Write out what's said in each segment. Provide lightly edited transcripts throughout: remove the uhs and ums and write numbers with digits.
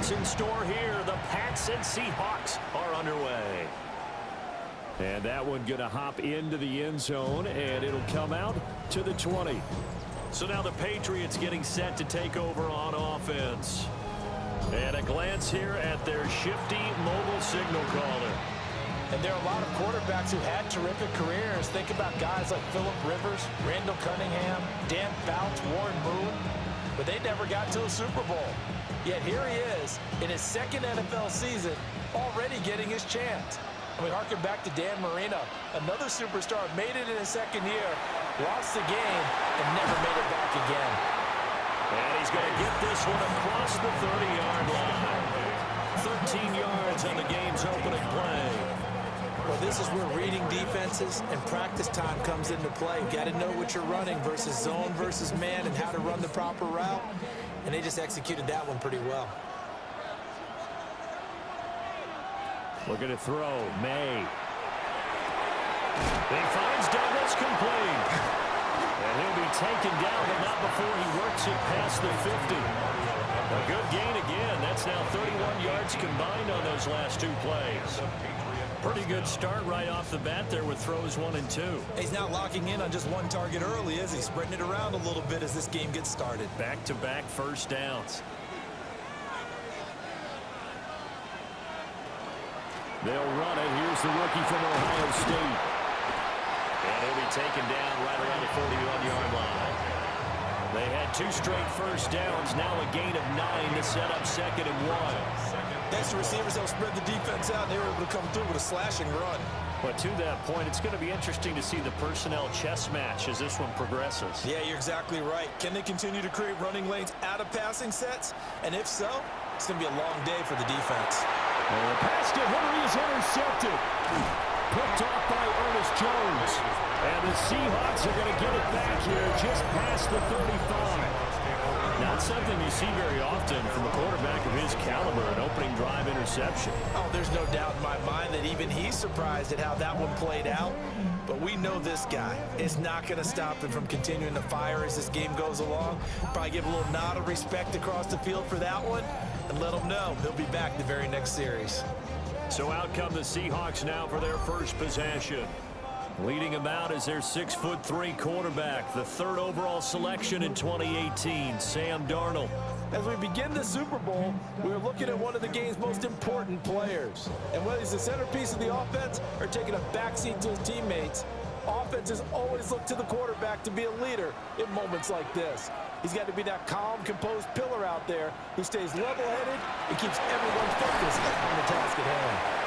what's in store here. The Pats and Seahawks are underway. And that one going to hop into the end zone, and it'll come out to the 20. So now the Patriots getting set to take over on offense. And a glance here at their shifty mobile signal caller. And there are a lot of quarterbacks who had terrific careers. Think about guys like Phillip Rivers, Randall Cunningham, Dan Fouts, Warren Moon. But they never got to a Super Bowl. Yet here he is in his second NFL season, already getting his chance. And we harken back to Dan Marino, another superstar, made it in his second year, lost the game, and never made it back again. And he's going to get this one across the 30-yard line. 13 yards on the game's opening play. Well, this is where reading defenses and practice time comes into play. You've got to know what you're running versus zone versus man and how to run the proper route. And they just executed that one pretty well. Looking to throw. May. He finds Douglas complete. And he'll be taken down, but not before he works it past the 50. A good gain again. That's now 31 yards combined on those last two plays. Pretty good start right off the bat there with throws 1 and 2. He's not locking in on just one target early, is he? Spreading it around a little bit as this game gets started. Back-to-back first downs. They'll run it. Here's the rookie from Ohio State. And he'll be taken down right around the 41-yard line. They had 2 straight first downs. Now a gain of 9 to set up 2nd and 1. Thanks to receivers, they'll spread the defense out, and they were able to come through with a slashing run. But to that point, it's going to be interesting to see the personnel chess match as this one progresses. Yeah, you're exactly right. Can they continue to create running lanes out of passing sets? And if so, it's going to be a long day for the defense. And the pass to Henry is intercepted. Picked off by Ernest Jones. And the Seahawks are going to get it back here just past the 35. Not something you see very often from a quarterback of his caliber, an opening drive interception. Oh, there's no doubt in my mind that even he's surprised at how that one played out. But we know this guy is not going to stop him from continuing to fire as this game goes along. Probably give a little nod of respect across the field for that one and let him know he'll be back the very next series. So out come the Seahawks now for their first possession. Leading them out is their 6'3" quarterback, the 3rd overall selection in 2018, Sam Darnold. As we begin the Super Bowl, we're looking at one of the game's most important players. And whether he's the centerpiece of the offense or taking a backseat to his teammates, offenses always look to the quarterback to be a leader in moments like this. He's got to be that calm, composed pillar out there who stays level-headed and keeps everyone focused on the task at hand.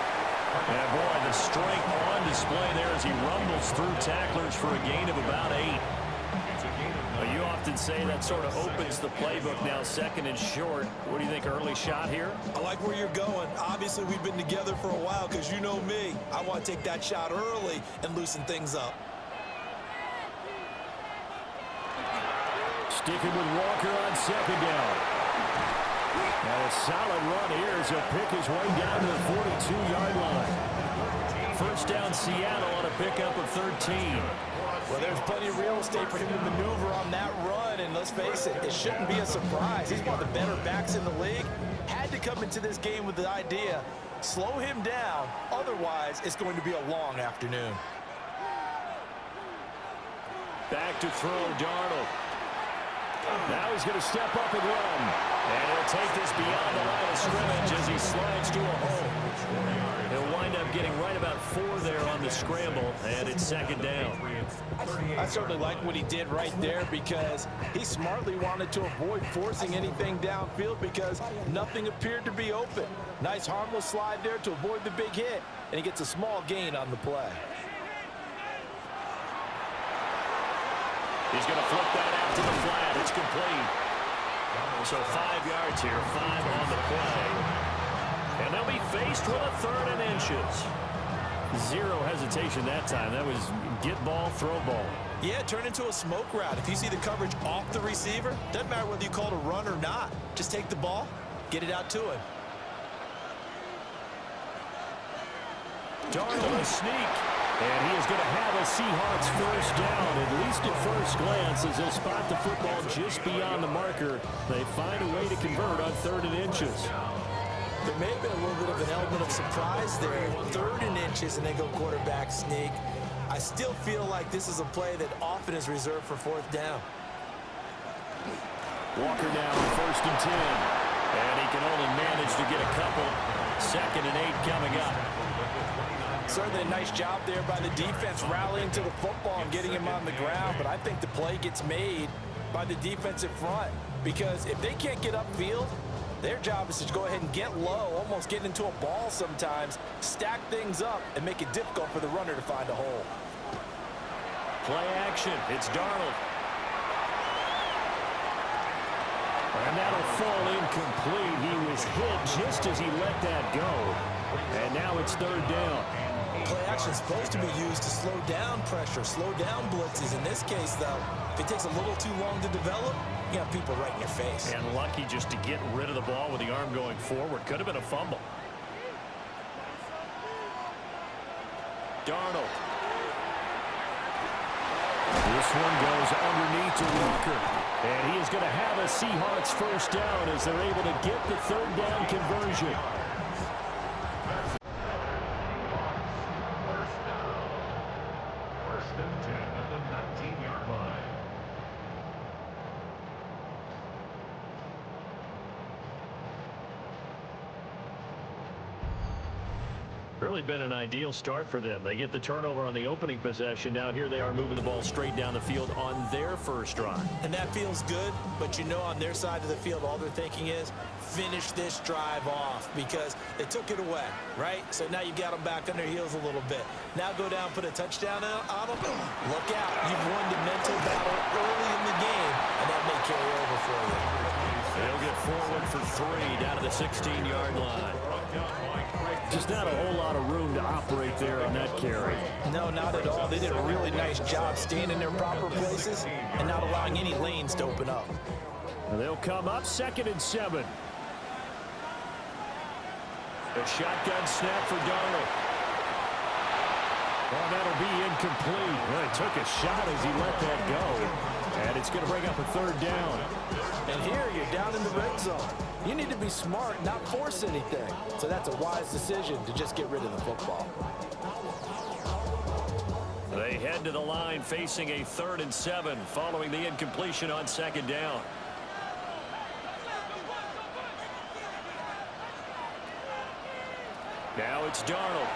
And boy, the strength on display there as he rumbles through tacklers for a gain of about 8. Well, you often say that sort of opens the playbook now, 2nd and short. What do you think, early shot here? I like where you're going. Obviously, we've been together for a while because you know me. I want to take that shot early and loosen things up. Sticking with Walker on 2nd down. And a solid run here as he'll pick his way down to the 42-yard line. First down Seattle on a pickup of 13. Well, there's plenty of real estate for him to maneuver on that run, and let's face it, it shouldn't be a surprise. He's one of the better backs in the league. Had to come into this game with the idea, slow him down, otherwise it's going to be a long afternoon. Back to throw, Darnold. Now he's going to step up and run. And he'll take this beyond the line of scrimmage as he slides to a hole. He'll wind up getting right about 4 there on the scramble, and it's 2nd down. I certainly like what he did right there because he smartly wanted to avoid forcing anything downfield because nothing appeared to be open. Nice harmless slide there to avoid the big hit, and he gets a small gain on the play. He's going to flip that out to the flat. It's complete. So 5 yards here, 5 on the play. And they'll be faced with a 3rd and inches. 0 hesitation that time. That was get ball, throw ball. Yeah, turn into a smoke route. If you see the coverage off the receiver, doesn't matter whether you call it a run or not. Just take the ball, get it out to him. Darnold a sneak. And he is going to have a Seahawks first down, at least at first glance, as they'll spot the football just beyond the marker. They find a way to convert on 3rd and inches. There may have been a little bit of an element of surprise there. 3rd and inches, and they go quarterback sneak. I still feel like this is a play that often is reserved for 4th down. Walker now on 1st and 10. And he can only manage to get a couple. 2nd and 8 coming up. Certainly a nice job there by the defense rallying to the football and getting him on the ground. But I think the play gets made by the defensive front. Because if they can't get upfield, their job is to go ahead and get low, almost get into a ball sometimes, stack things up, and make it difficult for the runner to find a hole. Play action. It's Darnold. And that'll fall incomplete. He was hit just as he let that go. And now it's 3rd down. Play action is supposed to be used to slow down pressure, slow down blitzes. In this case, though, if it takes a little too long to develop, you got people right in your face. And lucky just to get rid of the ball with the arm going forward. Could have been a fumble. Darnold. This one goes underneath to Walker. And he is going to have a Seahawks 1st down as they're able to get the 3rd down conversion. First and 10 at the 19-yard line. Really been an ideal start for them. They get the turnover on the opening possession. Now here they are moving the ball straight down the field on their first drive. And that feels good, but you know on their side of the field, all they're thinking is finish this drive off because they took it away, right? So now you've got them back on their heels a little bit. Now go down, put a touchdown on them. Look out. You've won the mental battle early in the game, and that may carry over for you. They'll get forward for 3 down to the 16-yard line. Just not a whole lot of room to operate there on that carry. No, not at all. They did a really nice job staying in their proper places and not allowing any lanes to open up. And they'll come up 2nd and 7. A shotgun snap for Darnold. Well, that'll be incomplete. Well, he took a shot as he let that go. And it's going to bring up a 3rd down. And here you're down in the red zone. You need to be smart, not force anything. So that's a wise decision to just get rid of the football. They head to the line facing a 3rd and 7 following the incompletion on 2nd down. Now it's Darnold.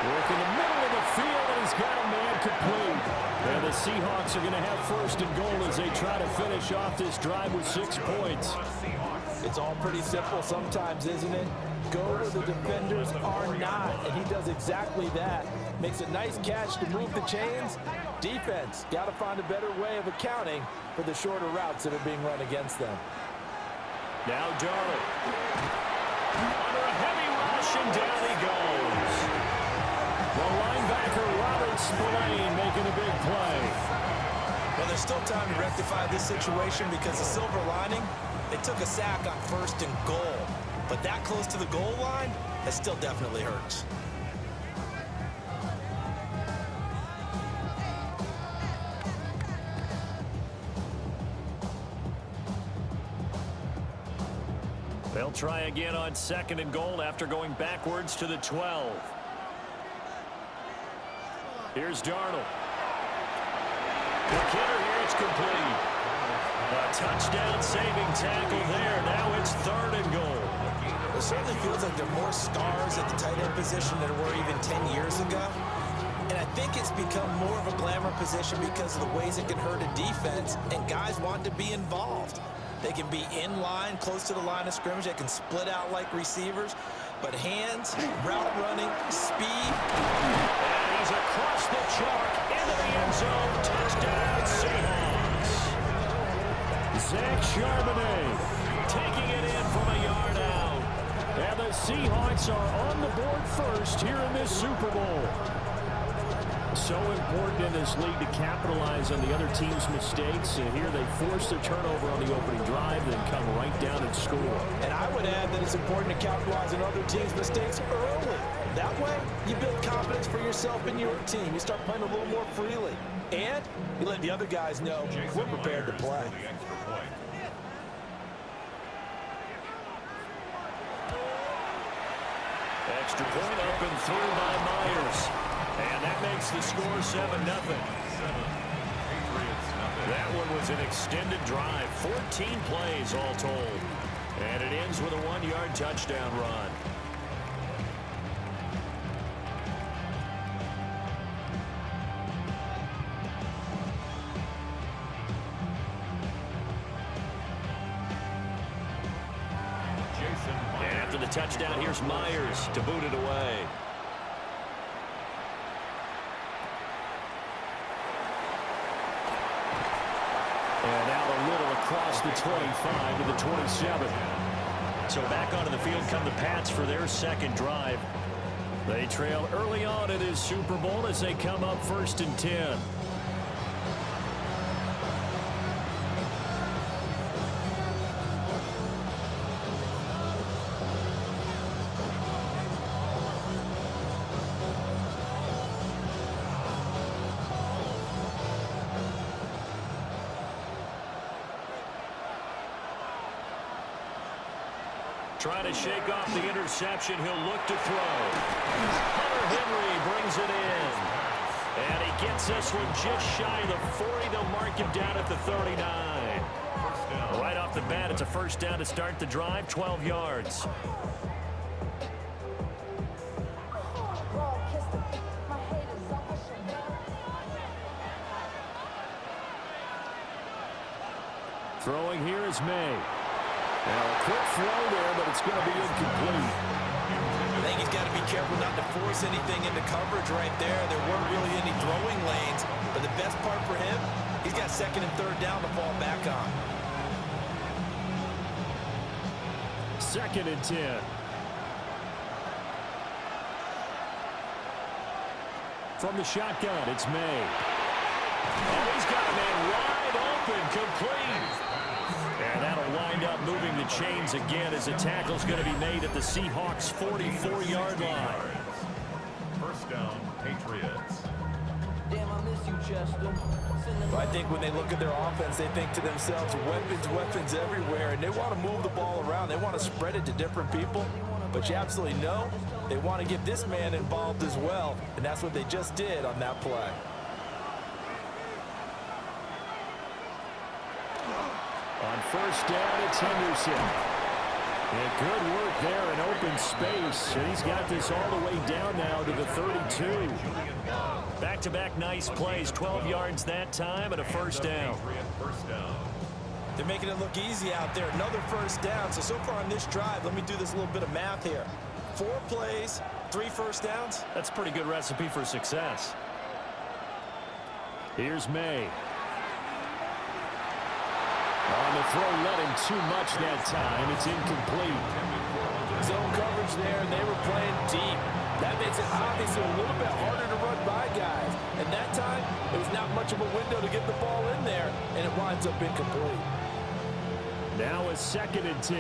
Working the middle of the field, and he's got a man complete. And the Seahawks are going to have 1st and goal as they try to finish off this drive with 6 points. It's all pretty simple sometimes, isn't it? Go where the defenders are not, and he does exactly that. Makes a nice catch to move the chains. Defense, got to find a better way of accounting for the shorter routes that are being run against them. Now Darnold. Under a heavy rush, and down he goes. The linebacker, Robert Spillane, making a big play. Well, there's still time to rectify this situation because the silver lining, they took a sack on 1st and goal. But that close to the goal line, that still definitely hurts. They'll try again on 2nd and goal after going backwards to the 12. Here's Darnold. The kidder here, it's complete. A touchdown saving tackle there. Now it's 3rd and goal. It certainly feels like there are more stars at the tight end position than there were even 10 years ago. And I think it's become more of a glamour position because of the ways it can hurt a defense, and guys want to be involved. They can be in line, close to the line of scrimmage. They can split out like receivers. But hands, route running, speed. And he's across the chalk into the end zone. Touchdown, Seahawks. Zach Charbonnet taking it in from a yard out. And the Seahawks are on the board first here in this Super Bowl. So important in this league to capitalize on the other team's mistakes. And here they force the turnover on the opening drive, then come right down and score. And I would add that it's important to capitalize on other teams' mistakes early. That way, you build confidence for yourself and your team. You start playing a little more freely. And you let the other guys know we're prepared to play. extra point up and through by Myers. And that makes the score 7-0. That one was an extended drive, 14 plays all told. And it ends with a 1-yard touchdown run. And after the touchdown, here's Myers to boot it away. And now a little across the 25 to the 27. So back onto the field come the Pats for their second drive. They trail early on in this Super Bowl as they come up 1st and 10. Trying to shake off the interception. He'll look to throw. Hunter Henry brings it in. And he gets this one just shy of the 40. They'll mark him down at the 39. Right off the bat, it's a first down to start the drive, 12 yards. Throwing here is May. Now a quick throw there, but it's going to be incomplete. I think he's got to be careful not to force anything into coverage right there. There weren't really any throwing lanes, but the best part for him, he's got 2nd and 3rd down to fall back on. 2nd and 10. From the shotgun, it's May. Oh, he's got a man wide open, complete. And that'll wind up moving the chains again as the tackle's going to be made at the Seahawks' 44-yard line. First down, Patriots. Damn, I miss you, Chester. Well, I think when they look at their offense, they think to themselves, weapons everywhere, and they want to move the ball around. They want to spread it to different people, but you absolutely know they want to get this man involved as well, and that's what they just did on that play. On first down, it's Henderson. And good work there in open space. And he's got this all the way down now to the 32. Back-to-back nice plays, 12 yards that time and a first down. They're making it look easy out there. Another first down. So far on this drive, let me do this little bit of math here. 4 plays, 3 first downs. That's a pretty good recipe for success. Here's May. On the throw, let him too much that time. It's incomplete. Zone coverage there, and they were playing deep. That makes it obviously a little bit harder to run by guys. And that time, it was not much of a window to get the ball in there, and it winds up incomplete. Now a 2nd and 10.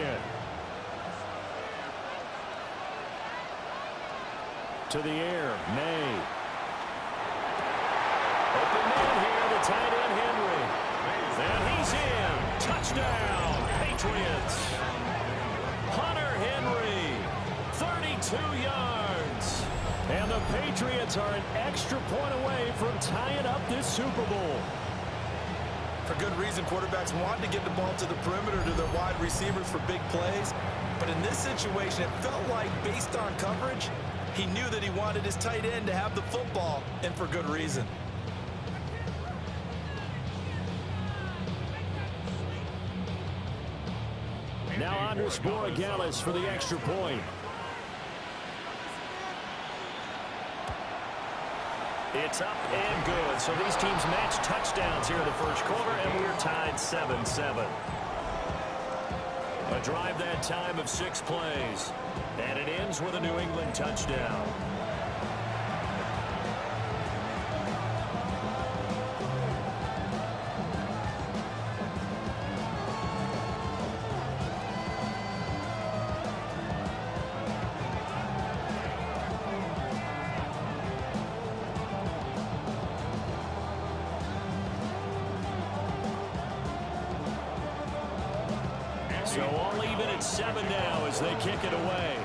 To the air, May. Open man here, the tight end Henry. And he's in. Touchdown, Patriots. Hunter Henry, 32 yards. And the Patriots are an extra point away from tying up this Super Bowl. For good reason, quarterbacks want to get the ball to the perimeter to their wide receivers for big plays. But in this situation, it felt like, based on coverage, he knew that he wanted his tight end to have the football, and for good reason. Now Andres Borregales for the extra point. It's up and good. So these teams match touchdowns here in the first quarter, and we're tied 7-7. A drive that time of 6 plays. And it ends with a New England touchdown. So all even at 7 now as they kick it away.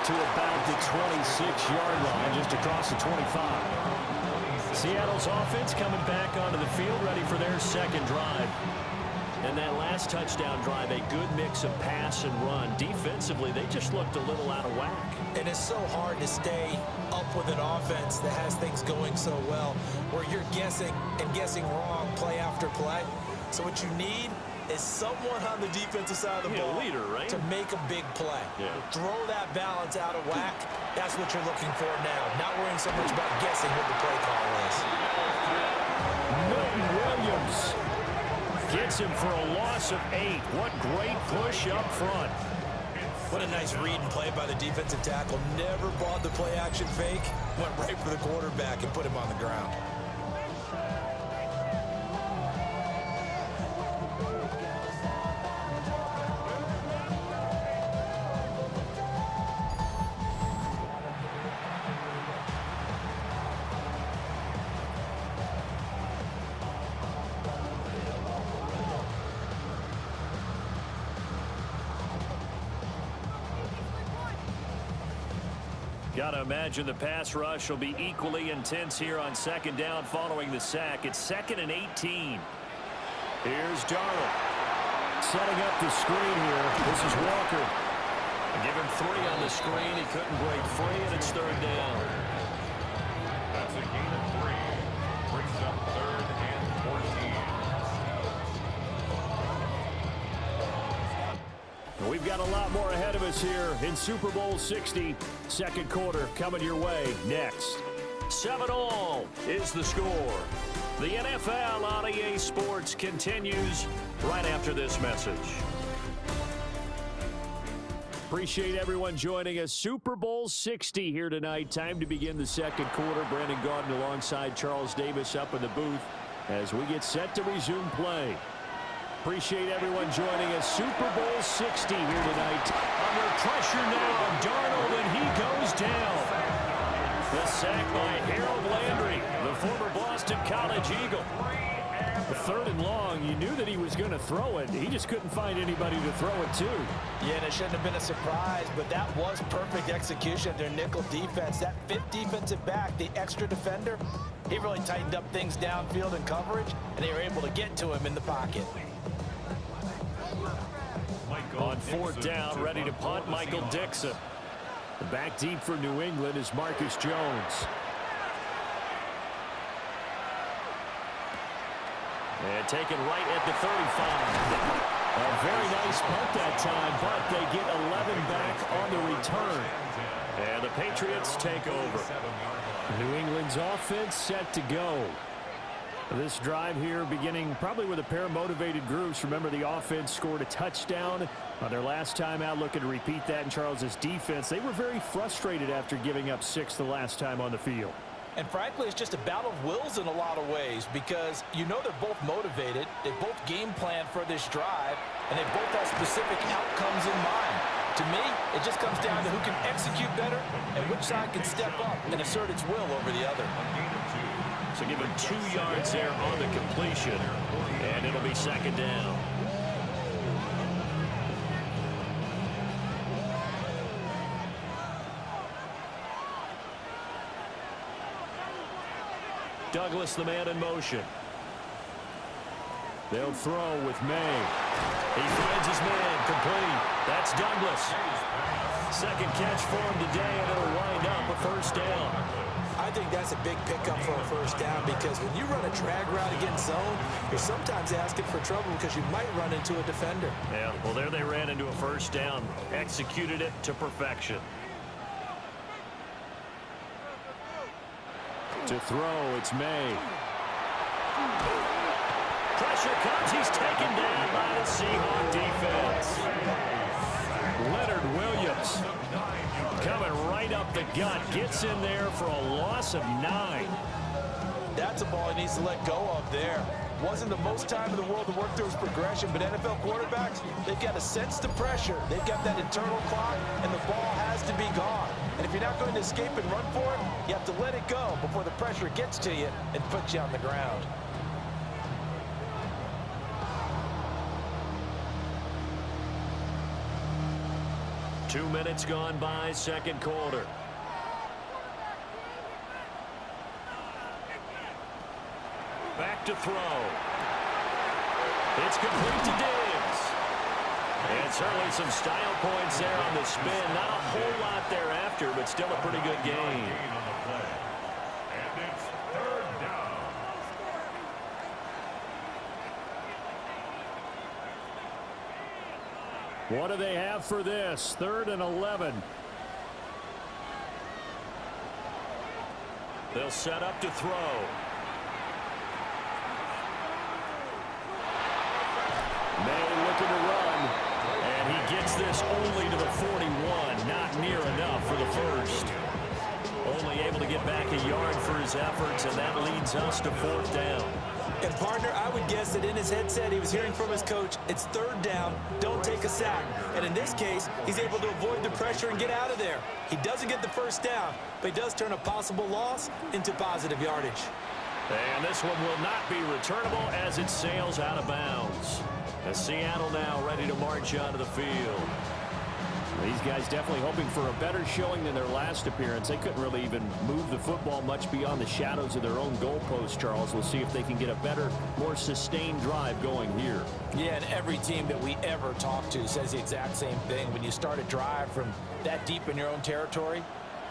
to about the 26-yard line, just across the 25. Seattle's offense coming back onto the field, ready for their second drive. And that last touchdown drive, a good mix of pass and run. Defensively, they just looked a little out of whack. And it's so hard to stay up with an offense that has things going so well, where you're guessing and guessing wrong play after play. So what you need is someone on the defensive side of the ball leader, right? to make a big play. Yeah. Throw that balance out of whack. That's what you're looking for now. Not worrying so much about guessing what the play call is. Milton Williams gets him for a loss of 8. What great push up front. What a nice read and play by the defensive tackle. Never bought the play action fake. Went right for the quarterback and put him on the ground. Got to imagine the pass rush will be equally intense here on second down following the sack. It's 2nd and 18. Here's Darnold. Setting up the screen here. This is Walker. Give him 3 on the screen. He couldn't break free, and it's 3rd down. That's a gain of 3. Brings up 3rd and 14. We've got a lot more ahead of us here in Super Bowl 60. Second quarter coming your way next. 7-all is the score. The NFL on EA Sports continues right after this message. Appreciate everyone joining us. Super Bowl 60 here tonight. Time to begin the second quarter. Brandon Gaudin alongside Charles Davis up in the booth as we get set to resume play. Appreciate everyone joining us. Super Bowl 60 here tonight. Under pressure now, Darnold, and he goes down. The sack by Harold Landry, the former Boston College Eagle. 3rd and long, you knew that he was going to throw it. He just couldn't find anybody to throw it to. Yeah, and it shouldn't have been a surprise, but that was perfect execution of their nickel defense. That 5th defensive back, the extra defender, he really tightened up things downfield in coverage, and they were able to get to him in the pocket. On 4th down, ready to punt, Michael Dixon. Back deep for New England is Marcus Jones. And taken right at the 35. A very nice punt that time, but they get 11 back on the return. And the Patriots take over. New England's offense set to go. This drive here beginning probably with a pair of motivated groups. Remember, the offense scored a touchdown on their last time out. Looking to repeat that in Charles's defense. They were very frustrated after giving up 6 the last time on the field. And frankly, it's just a battle of wills in a lot of ways because you know they're both motivated. They both game plan for this drive, and they both have specific outcomes in mind. To me, it just comes down to who can execute better and which side can step up and assert its will over the other. So give him 2 yards there on the completion, and it'll be 2nd down. Douglas, the man in motion. They'll throw with May. He finds his man, complete. That's Douglas. 2nd catch for him today, and it'll wind up a 1st down. I think that's a big pickup for a 1st down because when you run a drag route against zone, you're sometimes asking for trouble because you might run into a defender. Yeah, well, there they ran into a 1st down. Executed it to perfection. To throw, it's May. Pressure comes. He's taken down by the Seahawks defense. Leonard Williams coming right up the gut. Gets in there for a loss of 9. That's a ball he needs to let go of there. Wasn't the most time in the world to work through his progression, but NFL quarterbacks, they've got to sense the pressure. They've got that internal clock, and the ball has to be gone. And if you're not going to escape and run for it, you have to let it go before the pressure gets to you and puts you on the ground. 2 minutes gone by, second quarter. Back to throw. It's complete to Diggs. And certainly some style points there on the spin. Not a whole lot thereafter, but still a pretty good gain. On the play. And it's third down. What do they have for this? 3rd and 11. They'll set up to throw. May looking to run. And he gets this only to the 41. Not near enough for the first. Only able to get back a yard for his efforts, and that leads us to 4th down. And, partner, I would guess that in his headset he was hearing from his coach, it's 3rd down, don't take a sack. And in this case, he's able to avoid the pressure and get out of there. He doesn't get the first down, but he does turn a possible loss into positive yardage. And this one will not be returnable as it sails out of bounds. As Seattle now ready to march onto the field. These guys definitely hoping for a better showing than their last appearance. They couldn't really even move the football much beyond the shadows of their own goalpost, Charles. We'll see if they can get a better, more sustained drive going here. Yeah, and every team that we ever talk to says the exact same thing. When you start a drive from that deep in your own territory,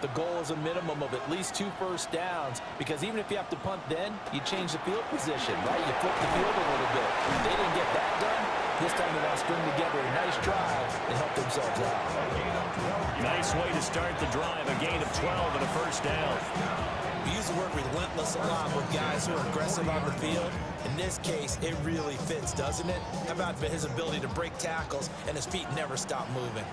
the goal is a minimum of at least 2 first downs, because even if you have to punt then, you change the field position, right? You flip the field a little bit. If they didn't get that done, this time they want to string together a nice drive and help themselves out. Nice way to start the drive, a gain of 12 and a first down. We use the word relentless a lot with guys who are aggressive on the field. In this case, it really fits, doesn't it? How about his ability to break tackles and his feet never stop moving?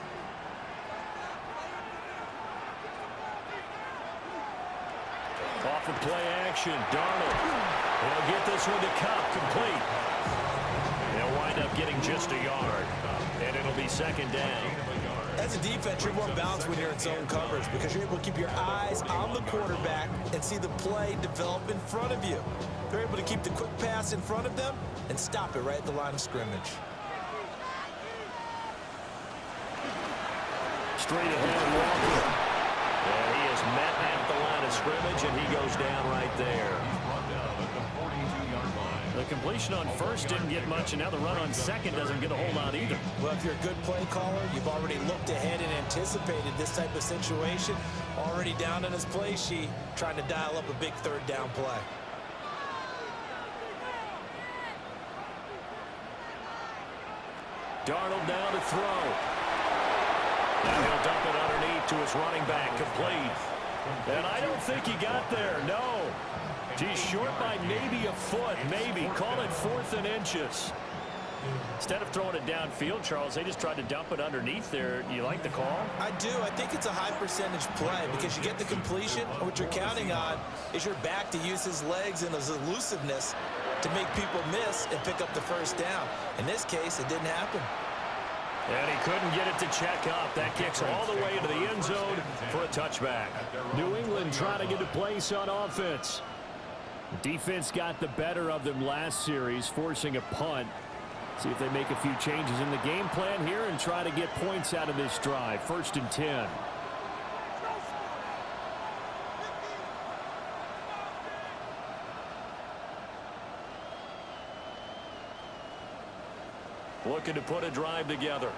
Off of play action, Darnold. They'll get this one to Cup, complete. They'll wind up getting just a yard, and it'll be 2nd down. As a defense, you're more balanced when you're in zone coverage because you're able to keep your eyes on the quarterback and see the play develop in front of you. They're able to keep the quick pass in front of them and stop it right at the line of scrimmage. Straight ahead, Walker. And he is met at the line of scrimmage, and he goes down right there. The completion on first didn't get much, and now the run on second doesn't get a whole lot either. Well, if you're a good play caller, you've already looked ahead and anticipated this type of situation. Already down in his play sheet, trying to dial up a big 3rd down play. Darnold down to throw. Now he'll dump it underneath to his running back, complete. And I don't think he got there, no. He's short by maybe a foot, maybe. Call it 4th and inches. Instead of throwing it downfield, Charles, they just tried to dump it underneath there. You like the call? I do. I think it's a high percentage play because you get the completion, and what you're counting on is your back to use his legs and his elusiveness to make people miss and pick up the first down. In this case, it didn't happen. And he couldn't get it to check up. That kicks all the way into the end zone for a touchback. New England trying to get a place on offense. Defense got the better of them last series, forcing a punt. See if they make a few changes in the game plan here and try to get points out of this drive. 1st and 10. Looking to put a drive together.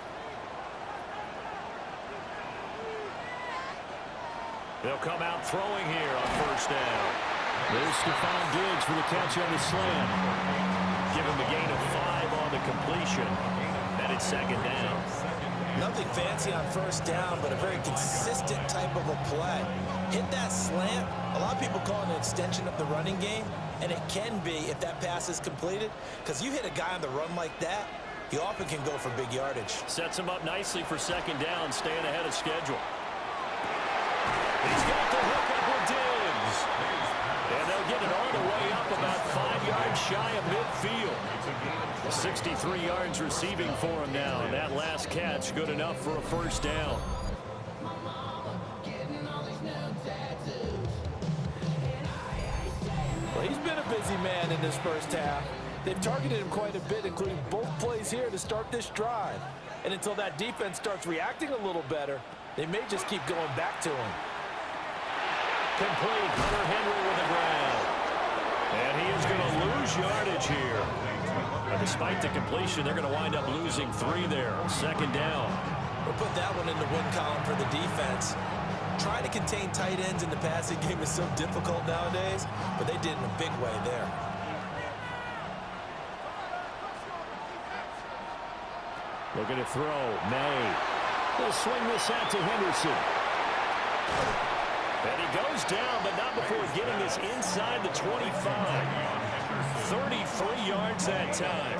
They'll come out throwing here on 1st down. There's Stephon Diggs for the catch on the slant. Give him a gain of 5 on the completion. And it's 2nd down. Nothing fancy on 1st down, but a very consistent type of a play. Hit that slant. A lot of people call it an extension of the running game, and it can be if that pass is completed, because you hit a guy on the run like that, he often can go for big yardage. Sets him up nicely for 2nd down, staying ahead of schedule. He's got the hook up with Diggs. And they'll get it all the way up about 5 yards shy of midfield. 63 yards receiving for him now. And that last catch good enough for a 1st down. Well, he's been a busy man in this 1st half. They've targeted him quite a bit, including both plays here to start this drive. And until that defense starts reacting a little better, they may just keep going back to him. Complete. Hunter Henry with the grab. And he is going to lose yardage here. But despite the completion, they're going to wind up losing 3 there. Second down. We'll put that one in the win column for the defense. Trying to contain tight ends in the passing game is so difficult nowadays, but they did in a big way there. Looking to throw. May. They'll swing this out to Henderson. And he goes down, but not before getting this inside the 25. 33 yards that time.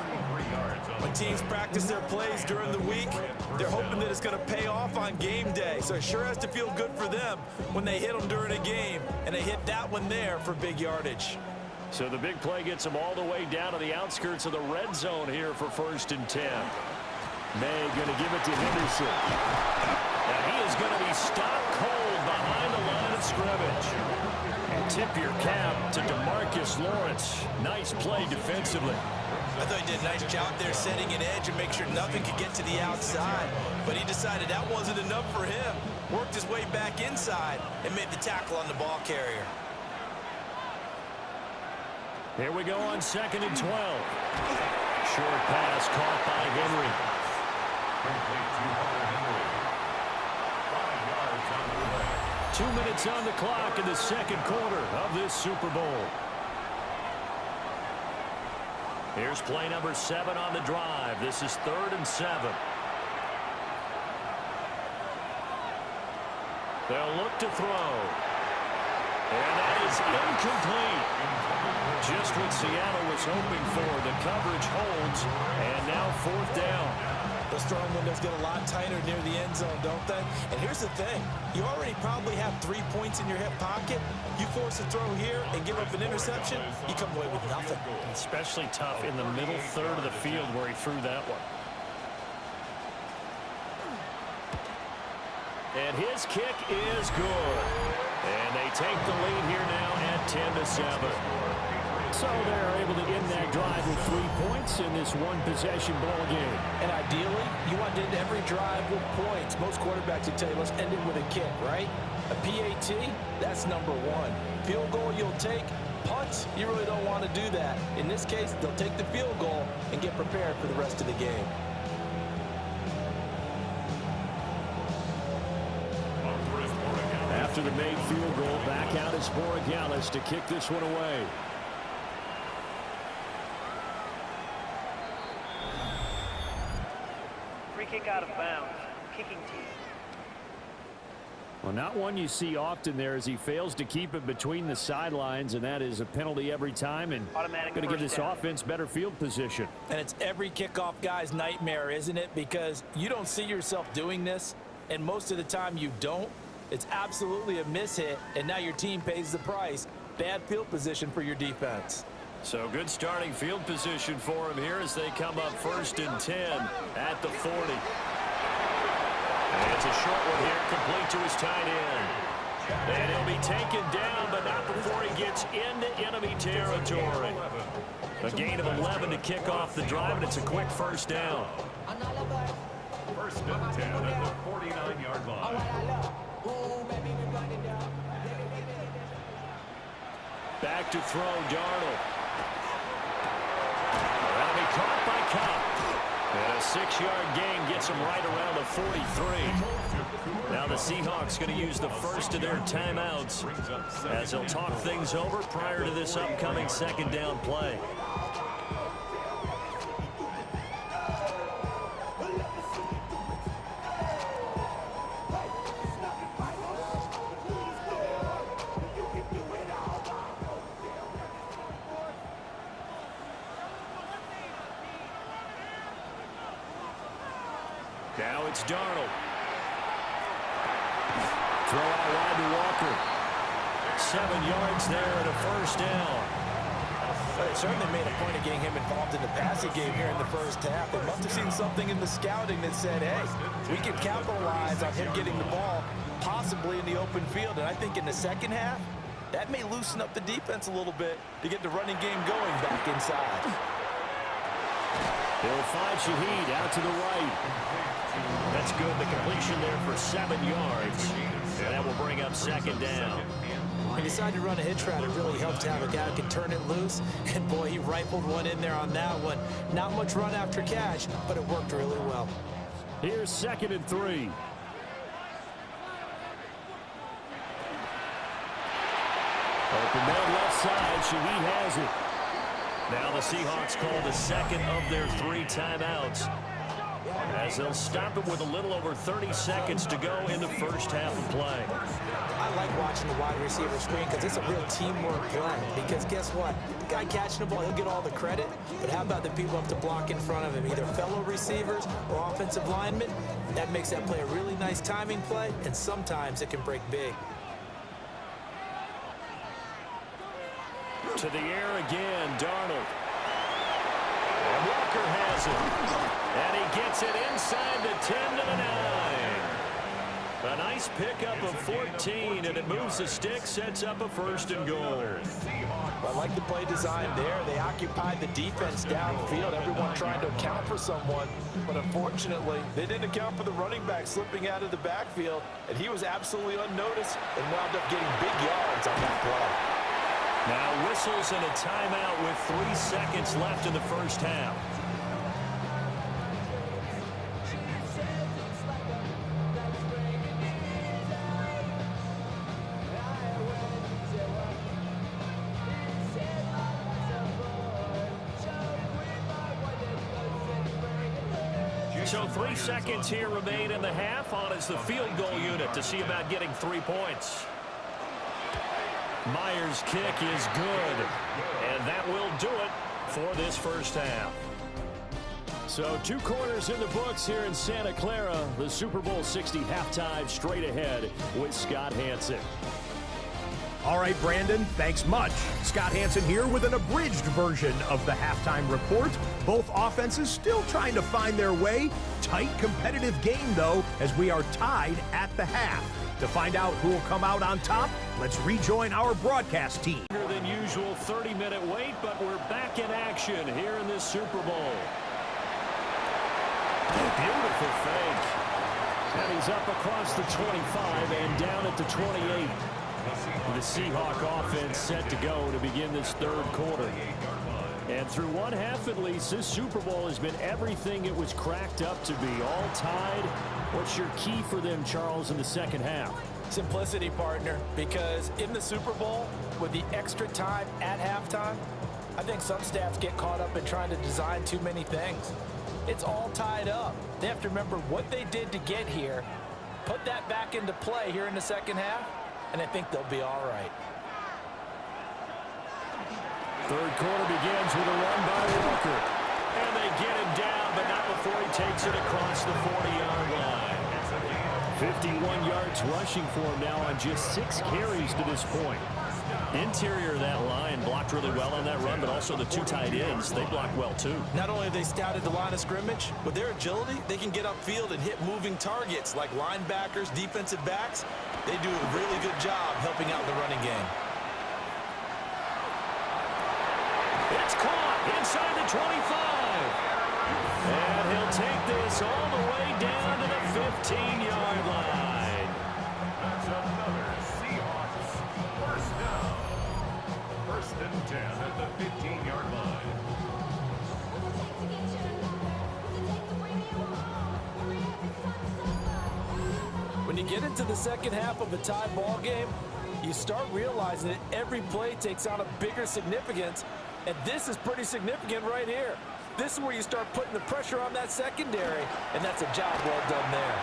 When teams practice their plays during the week, they're hoping that it's going to pay off on game day. So it sure has to feel good for them when they hit them during a game. And they hit that one there for big yardage. So the big play gets them all the way down to the outskirts of the red zone here for 1st and 10. May going to give it to Henderson. And he is going to be stopped cold behind the line of scrimmage. And tip your cap to DeMarcus Lawrence. Nice play defensively. I thought he did a nice job there setting an edge and make sure nothing could get to the outside. But he decided that wasn't enough for him. Worked his way back inside and made the tackle on the ball carrier. Here we go on 2nd and 12. Short pass caught by Henry. 2 minutes on the clock in the 2nd quarter of this Super Bowl. Here's play number 7 on the drive. This is 3rd and 7. They'll look to throw. And that is incomplete. Just what Seattle was hoping for. The coverage holds. And now 4th down. Those throwing windows get a lot tighter near the end zone, don't they? And here's the thing. You already probably have 3 points in your hip pocket. You force a throw here and give up an interception, you come away with nothing. Especially tough in the middle third of the field where he threw that one. And his kick is good. And they take the lead here now at 10-7. So they're able to end that drive with 3 points in this one-possession ball game. And ideally, you want to end every drive with points. Most quarterbacks would tell you, let's end it with a kick, right? A PAT, that's number 1. Field goal you'll take. Punts, you really don't want to do that. In this case, they'll take the field goal and get prepared for the rest of the game. After the made field goal, back out is Borregales to kick this one away. Free kick out of bounds. Kicking team. Well, not one you see often there as he fails to keep it between the sidelines, and that is a penalty every time, and Automatic going to give this down. offense better field position. And it's every kickoff guy's nightmare, isn't it? Because you don't see yourself doing this, and most of the time you don't. It's absolutely a mishit, and now your team pays the price. Bad field position for your defense. So good starting field position for him here as they come up 1st and 10 at the 40. And it's a short one here, complete to his tight end. And he'll be taken down, but not before he gets into enemy territory. A gain of 11 to kick off the drive, and it's a quick 1st down. 1st and 10 at the 49-yard line. Back to throw, Darnold. That'll be caught by Cobb. And a 6-yard gain gets him right around the 43. Now the Seahawks going to use the first of their timeouts as they'll talk things over prior to this upcoming 2nd down play. Now it's Darnold. Throw out wide to Walker. 7 yards there and a 1st down. They certainly made a point of getting him involved in the passing game here in the 1st half. They must have seen something in the scouting that said, hey, we can capitalize on him getting the ball possibly in the open field. And I think in the 2nd half, that may loosen up the defense a little bit to get the running game going back inside. He'll find Shaheed out to the right. That's good. The completion there for 7 yards. And that will bring up second down. He decided to run a hitch route. It really helps to have a guy who can turn it loose. And, boy, he rifled one in there on that one. Not much run after catch, but it worked really well. Here's 2nd and 3. Open man left side. Shaheed has it. Now the Seahawks call the second of their 3 timeouts, as they'll stop it with a little over 30 seconds to go in the first half of play. I like watching the wide receiver screen because it's a real teamwork play. Because guess what? The guy catching the ball, he'll get all the credit. But how about the people up to block in front of him, either fellow receivers or offensive linemen? That makes that play a really nice timing play, and sometimes it can break big. To the air again, Darnold. And Walker has it. And he gets it inside the 10 to the 9. A nice pickup of 14, and it moves the stick, sets up a 1st and goal. I like the play design there. They occupied the defense downfield, everyone trying to account for someone. But unfortunately, they didn't account for the running back slipping out of the backfield, and he was absolutely unnoticed and wound up getting big yards on that play. Now whistles and a timeout with 3 seconds left in the first half. So 3 seconds here remain in the half. On is the field goal unit to see about getting 3 points. Myers' kick is good, and that will do it for this first half. So 2 quarters in the books here in Santa Clara. The Super Bowl 60 halftime straight ahead with Scott Hanson. All right, Brandon, thanks much. Scott Hanson here with an abridged version of the halftime report. Both offenses still trying to find their way. Tight, competitive game, though, as we are tied at the half. To find out who will come out on top, let's rejoin our broadcast team. Longer than usual 30-minute wait, but we're back in action here in this Super Bowl. Beautiful fake. And he's up across the 25 and down at the 28. The Seahawk offense set to go to begin this 3rd quarter. And through 1 half at least, this Super Bowl has been everything it was cracked up to be. All tied. What's your key for them, Charles, in the 2nd half? Simplicity, partner, because in the Super Bowl, with the extra time at halftime, I think some staffs get caught up in trying to design too many things. It's all tied up. They have to remember what they did to get here, put that back into play here in the 2nd half, and I think they'll be all right. 3rd quarter begins with a run by Walker. And they get him down, but not before he takes it across the 40-yard line. 51 yards rushing for him now on just 6 carries to this point. Interior of that line blocked really well on that run, but also the 2 tight ends, they blocked well too. Not only have they scouted the line of scrimmage, with their agility, they can get upfield and hit moving targets like linebackers, defensive backs. They do a really good job helping out the running game. It's caught inside the 25. And he'll take this all the way down to the 15-yard line. That's another Seahawks first down. 1st and 10 at the 15-yard line. When you get into the 2nd half of a tie ball game, you start realizing that every play takes on a bigger significance. And this is pretty significant right here. This is where you start putting the pressure on that secondary, and that's a job well done there.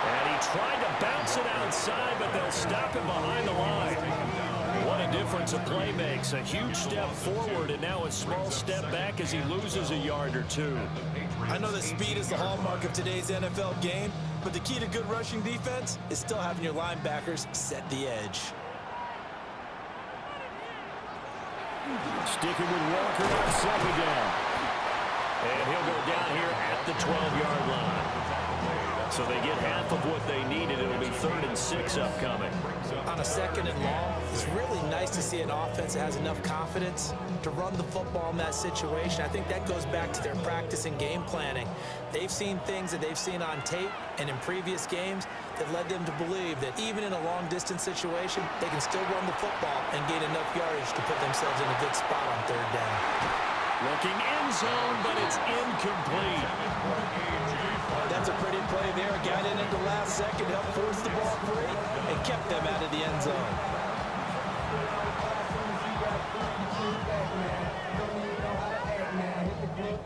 And he tried to bounce it outside, but they'll stop him behind the line. What a difference a play makes. A huge step forward and now a small step back as he loses a yard or 2. I know that speed is the hallmark of today's NFL game, but the key to good rushing defense is still having your linebackers set the edge. Sticking with Walker on 2nd down. And he'll go down here at the 12-yard line. So they get half of what they needed. It'll be 3rd and 6 upcoming. On a 2nd and long, it's really nice to see an offense that has enough confidence to run the football in that situation. I think that goes back to their practice and game planning. They've seen things that they've seen on tape and in previous games that led them to believe that even in a long-distance situation, they can still run the football and gain enough yardage to put themselves in a good spot on 3rd down. Looking end zone, but it's incomplete. That's a pretty play there. Got in at the last second, helped force the ball free, and kept them out of the end zone.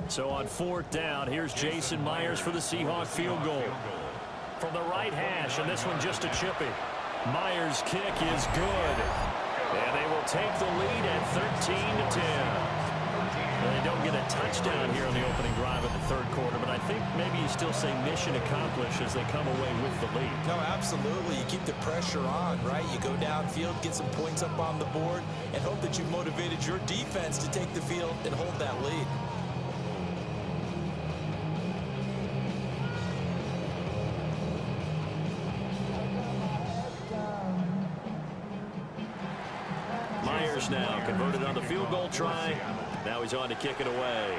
So on 4th down, here's Jason Myers for the Seahawks field goal. From the right hash, and this one just a chippy. Myers' kick is good. And they will take the lead at 13-10. They don't get a touchdown here on the opening drive of the 3rd quarter, but I think maybe you still say mission accomplished as they come away with the lead. No, absolutely. You keep the pressure on, right? You go downfield, get some points up on the board, and hope that you've motivated your defense to take the field and hold that lead. Myers now converted on the field goal try. Now he's on to kick it away.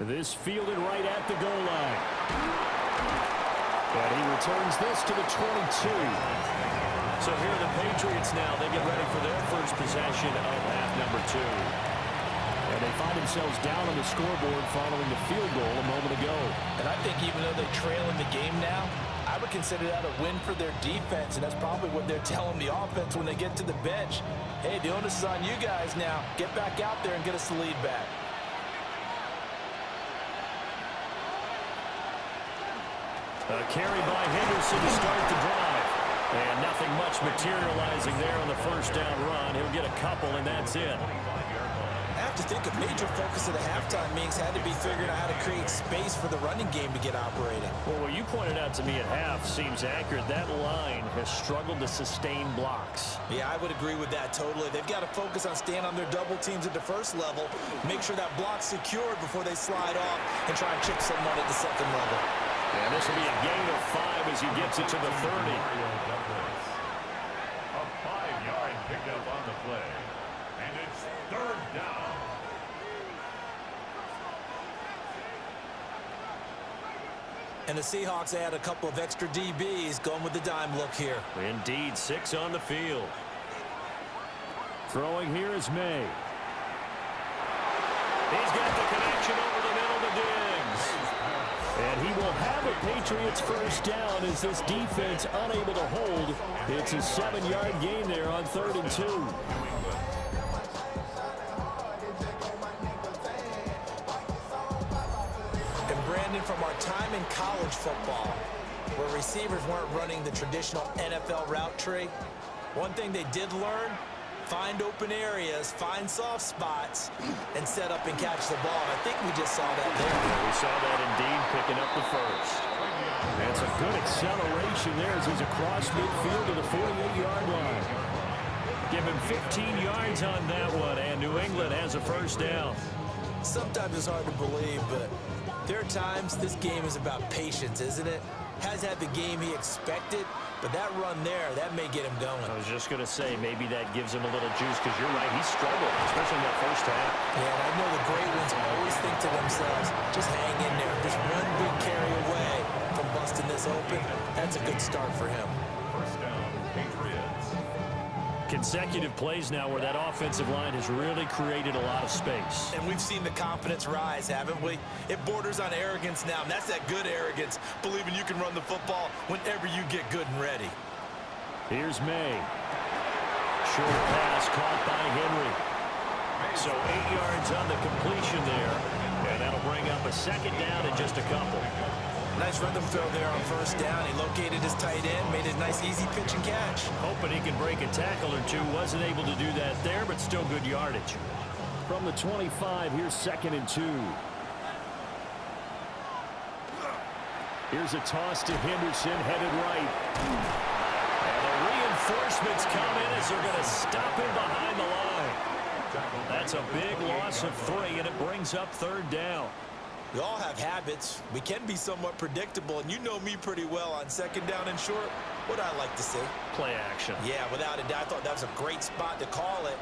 This fielded right at the goal line. And he returns this to the 22. So here are the Patriots now. They get ready for their first possession of half number 2. And they find themselves down on the scoreboard following the field goal a moment ago. And I think even though they trail in the game now, I would consider that a win for their defense, and that's probably what they're telling the offense when they get to the bench. Hey, the onus is on you guys now. Get back out there and get us the lead back. A carry by Henderson to start the drive. And nothing much materializing there on the first down run. He'll get a couple, and that's it. I have to think a major focus of the halftime meetings had to be figuring out how to create space for the running game to get operating. Well, what you pointed out to me at half seems accurate. That line has struggled to sustain blocks. Yeah, I would agree with that totally. They've got to focus on staying on their double teams at the first level, make sure that block's secured before they slide off and try and chip someone at the second level. And this will be a gain of 5 as he gets it to the 30. A 5-yard pickup on the play. And it's 3rd down. And the Seahawks add a couple of extra DBs going with the dime look here. Indeed, 6 on the field. Throwing here is May. He's got the connection over the middle to Diggs. And he will have a Patriots first down as this defense unable to hold. It's a 7-yard gain there on 3rd and 2. From our time in college football, where receivers weren't running the traditional NFL route tree, one thing they did learn, find open areas, find soft spots, and set up and catch the ball. I think we just saw that there. Yeah, we saw that indeed, picking up the first. That's a good acceleration there as he's across midfield to the 48-yard line. Give him 15 yards on that one, and New England has a first down. Sometimes it's hard to believe, but there are times this game is about patience, isn't it? Has had the game he expected, but that run there, that may get him going. I was just going to say, maybe that gives him a little juice, because you're right, he struggled, especially in that first half. Yeah, and I know the great ones always think to themselves, just hang in there. Just one big carry away from busting this open. That's a good start for him. First down, Patriots. Consecutive plays now where that offensive line has really created a lot of space. And we've seen the confidence rise, haven't we? It borders on arrogance now, and that's that good arrogance, believing you can run the football whenever you get good and ready. Here's May. Short pass caught by Henry. So 8 yards on the completion there, and that'll bring up a second down in just a couple. Nice rhythm throw there on first down. He located his tight end, made a nice easy pitch and catch. Hoping he can break a tackle or two. Wasn't able to do that there, but still good yardage. From the 25, here's 2nd and 2. Here's a toss to Henderson, headed right. And the reinforcements come in as they're going to stop him behind the line. That's a big loss of 3, and it brings up 3rd down. We all have habits. We can be somewhat predictable, and you know me pretty well on second down and short. What I like to see? Play action. Yeah, without a doubt. I thought that was a great spot to call it.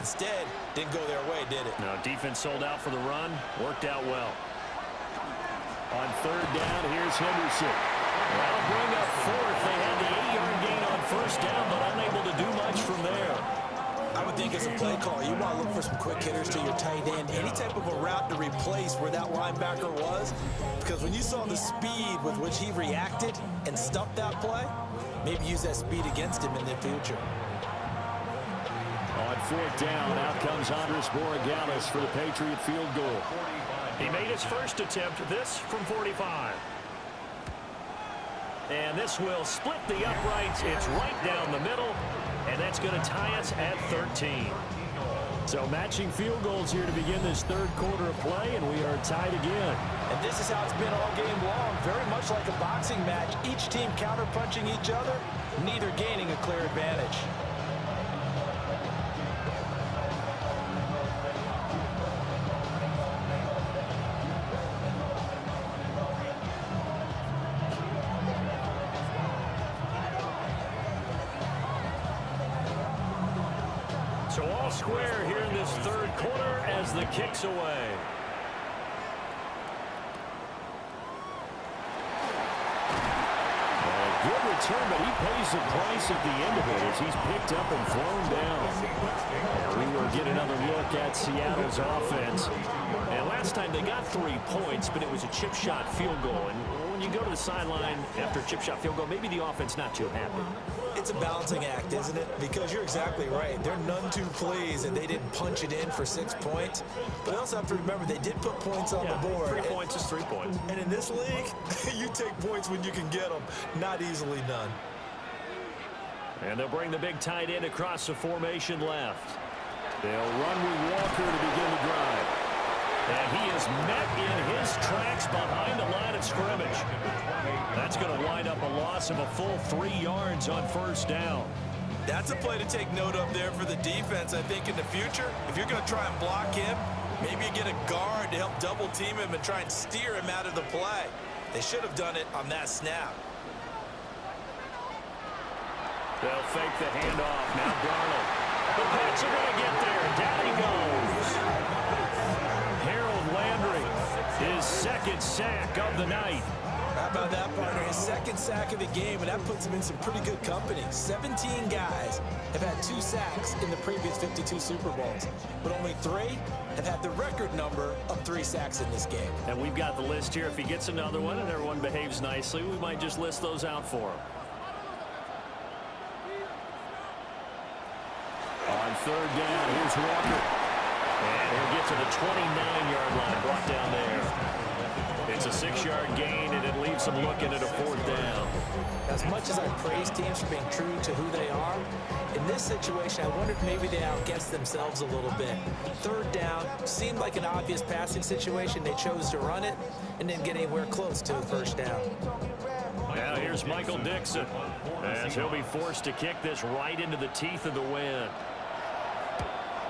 Instead, didn't go their way, did it? No, defense sold out for the run. Worked out well. On third down, here's Henderson. That'll bring up fourth. They had the 8-yard gain on first down, but unable to do much from there. I would think as a play call, you want to look for some quick hitters to your tight end. Any type of a route to replace where that linebacker was. Because when you saw the speed with which he reacted and stuffed that play, maybe use that speed against him in the future. On fourth down, out comes Andres Borregales for the Patriot field goal. He made his first attempt, this from 45. And this will split the uprights. It's right down the middle, and that's going to tie us at 13. So matching field goals here to begin this third quarter of play, and we are tied again. And this is how it's been all game long. Very much like a boxing match. Each team counter-punching each other, neither gaining a clear advantage. So all square here in this third quarter as the kick's away. Good return, but he pays the price at the end of it as he's picked up and thrown down. And we will get another look at Seattle's offense. And last time they got 3 points, but it was a chip shot field goal. And when you go to the sideline after a chip shot field goal, maybe the offense not too happy. It's a balancing act, isn't it? Because you're exactly right. They're none too pleased that they didn't punch it in for 6 points. But I also have to remember they did put points on the board. 3 points is 3 points. And in this league, you take points when you can get them. Not easily done. And they'll bring the big tight end across the formation left. They'll run with Walker to begin the drive. And he is met in his tracks behind the line of scrimmage. That's going to wind up a loss of a full 3 yards on first down. That's a play to take note of there for the defense, I think, in the future. If you're going to try and block him, maybe you get a guard to help double team him and try and steer him out of the play. They should have done it on that snap. They'll fake the handoff. Now Darnold. The Pats are going to get there. Down he goes. Harold Landry, his second sack of the night. How about that, partner? His second sack of the game, and that puts him in some pretty good company. 17 guys have had 2 sacks in the previous 52 Super Bowls, but only 3 have had the record number of 3 sacks in this game. And we've got the list here. If he gets another one and everyone behaves nicely, we might just list those out for him. On third down, here's Walker. And he'll get to the 29-yard line, brought down there. It's a 6-yard gain, and it leaves them looking at a 4th down. As much as I praise teams for being true to who they are, in this situation, I wondered if maybe they outguessed themselves a little bit. Third down seemed like an obvious passing situation. They chose to run it and didn't get anywhere close to the first down. Now here's Michael Dixon, as he'll be forced to kick this right into the teeth of the wind.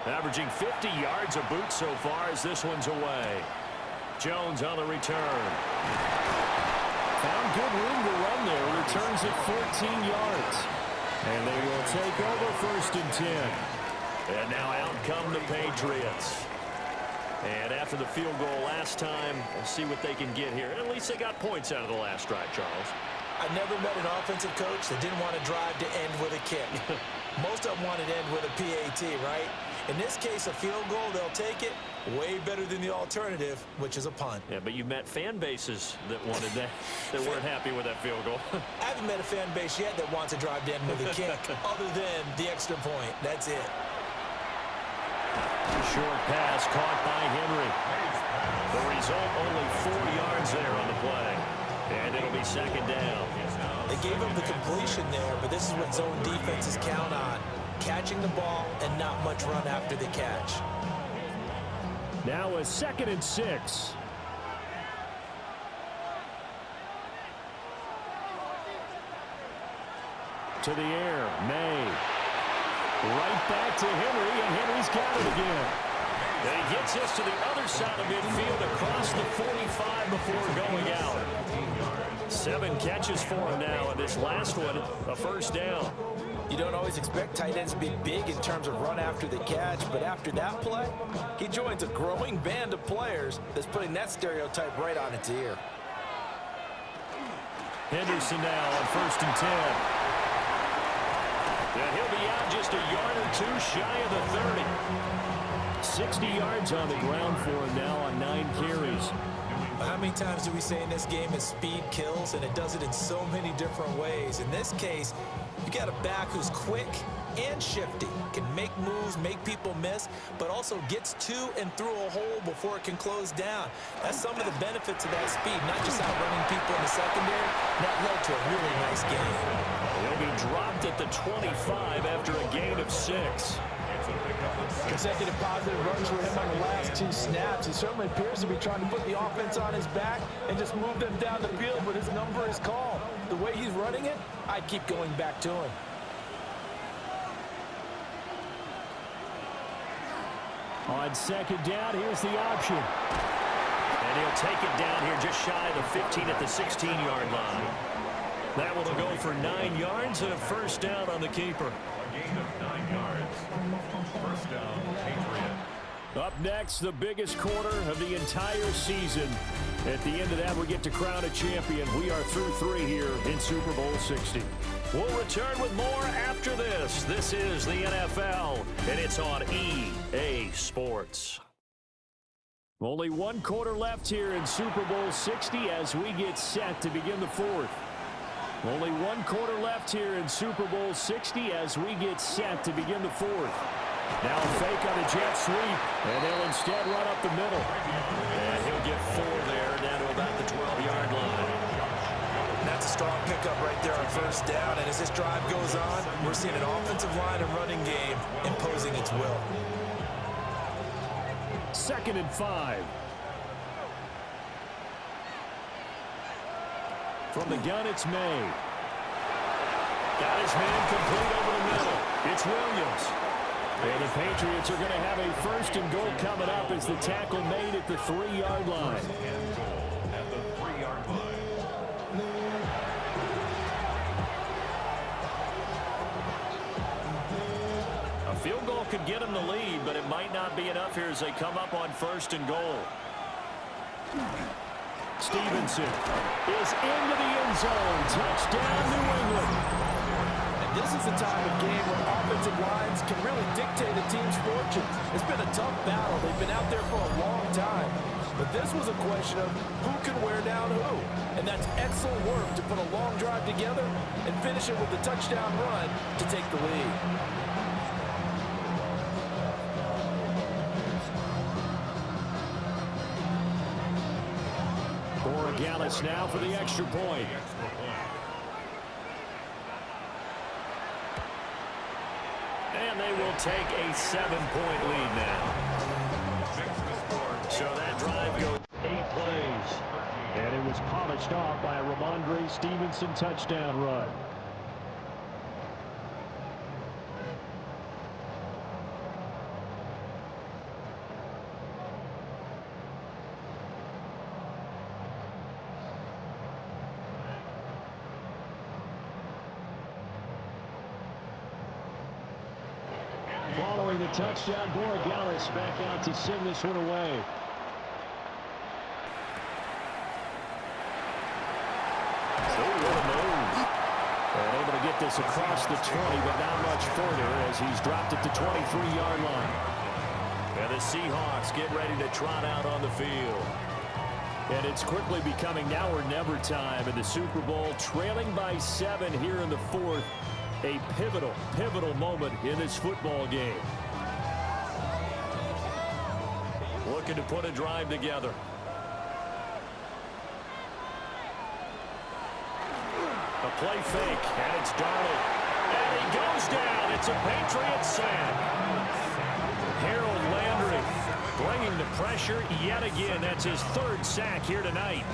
Averaging 50 yards a boot so far as this one's away. Jones on the return. Found good room to run there. Returns at 14 yards. And they will take over 1st and 10. And now out come the Patriots. And after the field goal last time, we'll see what they can get here. At least they got points out of the last drive, Charles. I never met an offensive coach that didn't want to drive to end with a kick. Most of them wanted to end with a PAT, right? In this case, a field goal, they'll take it. Way better than the alternative, which is a punt. Yeah, but you met fan bases that wanted that, that weren't happy with that field goal. I haven't met a fan base yet that wants to drive to end with a kick, other than the extra point. That's it. Short pass caught by Henry. The result, only 4 yards there on the play. And it'll be 2nd down. They gave up the completion there, but this is what zone defenses count on. Catching the ball and not much run after the catch. Now a 2nd and 6. To the air, May. Right back to Henry, and Henry's got it again. And he gets us to the other side of midfield across the 45 before going out. 7 catches for him now, and this last one, a first down. You don't always expect tight ends to be big in terms of run after the catch, but after that play, he joins a growing band of players that's putting that stereotype right on its ear. Henderson now on 1st and 10. And he'll be out just a yard or 2 shy of the 30. 60 yards on the ground for him now on 9 carries. How many times do we say in this game that speed kills, and it does it in so many different ways? In this case, you got a back who's quick and shifty, can make moves, make people miss, but also gets to and through a hole before it can close down. That's some of the benefits of that speed, not just outrunning people in the secondary. That led to a really nice game. He'll be dropped at the 25 after a gain of 6. Consecutive positive runs for him on the last 2 snaps. He certainly appears to be trying to put the offense on his back and just move them down the field, but his number is called. The way he's running it, I'd keep going back to him. On 2nd down, here's the option. And he'll take it down here just shy of the 15 at the 16-yard line. That one will go for 9 yards and a first down on the keeper. A gain of 9 yards. First down, Patriots. Up next, the biggest quarter of the entire season. At the end of that, we get to crown a champion. We are through 3 here in Super Bowl 60. We'll return with more after this. This is the NFL, and it's on EA Sports. Only 1 quarter left here in Super Bowl 60 as we get set to begin the 4th. Only 1 quarter left here in Super Bowl 60 as we get set to begin the 4th. Now a fake on the jet sweep, and they'll instead run up the middle. And he'll get 4 there, down to about the 12-yard line. That's a strong pickup right there on 1st down, and as this drive goes on, we're seeing an offensive line and running game imposing its will. 2nd and 5. From the gun, it's May. Got his man complete over the middle. It's Williams. And the Patriots are going to have a 1st and goal coming up as the tackle made at the 3-yard line. At the 3-yard line. A field goal could get him the lead, but it might not be enough here as they come up on 1st and goal. Stevenson is into the end zone. Touchdown, New England. And this is the time of game where offensive lines can really dictate a team's fortunes. It's been a tough battle. They've been out there for a long time. But this was a question of who can wear down who. And that's excellent work to put a long drive together and finish it with a touchdown run to take the lead. Gallus now for the extra point. And they will take a 7-point lead now. So that drive goes 8 plays. And it was polished off by a Ramondre Stevenson touchdown run. Following the touchdown, Borregales back out to send this one away. So what a move. And able to get this across the 20, but not much further as he's dropped at the 23-yard line. And the Seahawks get ready to trot out on the field. And it's quickly becoming now or never time in the Super Bowl, trailing by 7 here in the 4th. A pivotal moment in this football game. Looking to put a drive together. A play fake, and it's Darnold. And he goes down. It's a Patriots sack. Harold Landry bringing the pressure yet again. That's his 3rd sack here tonight.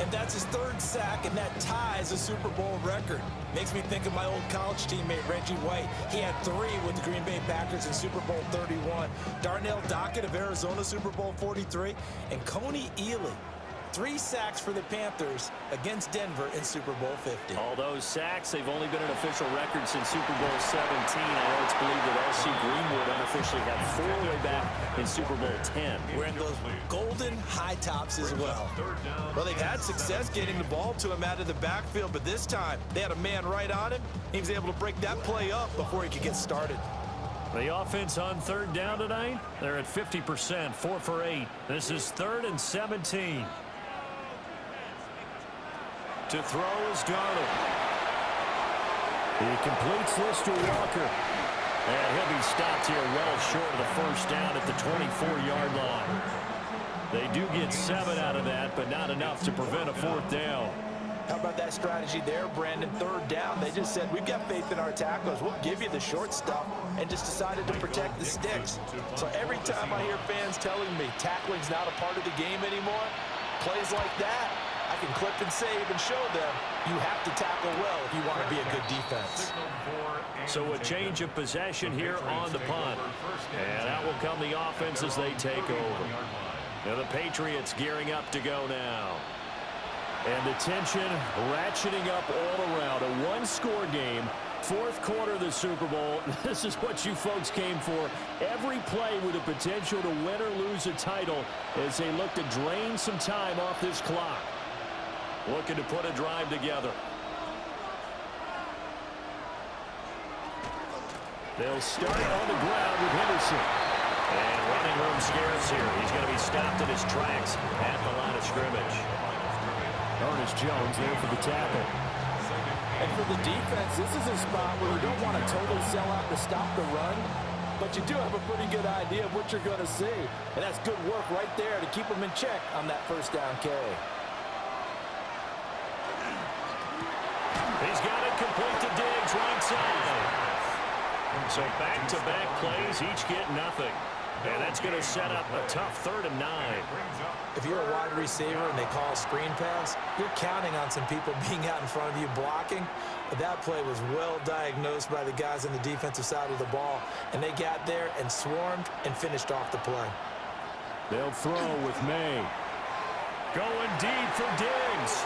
And that's his 3rd sack, and that ties a Super Bowl record. Makes me think of my old college teammate, Reggie White. He had 3 with the Green Bay Packers in Super Bowl 31. Darnell Dockett of Arizona, Super Bowl 43. And Coney Ealy, 3 sacks for the Panthers against Denver in Super Bowl 50. All those sacks, they've only been an official record since Super Bowl 17. I know it's believed that L.C. Greenwood unofficially had 4 way back in Super Bowl 10. Wearing those golden high tops as well. Well, they've had success getting the ball to him out of the backfield, but this time they had a man right on him. He was able to break that play up before he could get started. The offense on 3rd down tonight, they're at 50%, 4 for 8. This is 3rd and 17. To throw is Darnold. He completes this to Walker. And he'll be stopped here well short of the 1st down at the 24-yard line. They do get 7 out of that, but not enough to prevent a 4th down. How about that strategy there, Brandon? 3rd down, they just said, we've got faith in our tacklers. We'll give you the short stuff, and just decided to protect the sticks. So every time I hear fans telling me tackling's not a part of the game anymore, plays like that, I can clip and save and show them you have to tackle well if you want to be a good defense. So a change of possession here on the punt. And out will come the offense as they take over. Now the Patriots gearing up to go now. And the tension ratcheting up all around. A 1-score game. 4th quarter of the Super Bowl. This is what you folks came for. Every play with the potential to win or lose a title as they look to drain some time off this clock. Looking to put a drive together. They'll start on the ground with Henderson. And running room scarce here. He's going to be stopped in his tracks at the line of scrimmage. Ernest Jones there for the tackle. And for the defense, this is a spot where you don't want to totally sell out to stop the run, but you do have a pretty good idea of what you're going to see. And that's good work right there to keep them in check on that 1st down carry. He's got it complete to Diggs, right side. So back-to-back plays, each get nothing. And that's going to set up a tough 3rd and 9. If you're a wide receiver and they call a screen pass, you're counting on some people being out in front of you blocking. But that play was well diagnosed by the guys on the defensive side of the ball. And they got there and swarmed and finished off the play. They'll throw with May. Going deep for Diggs.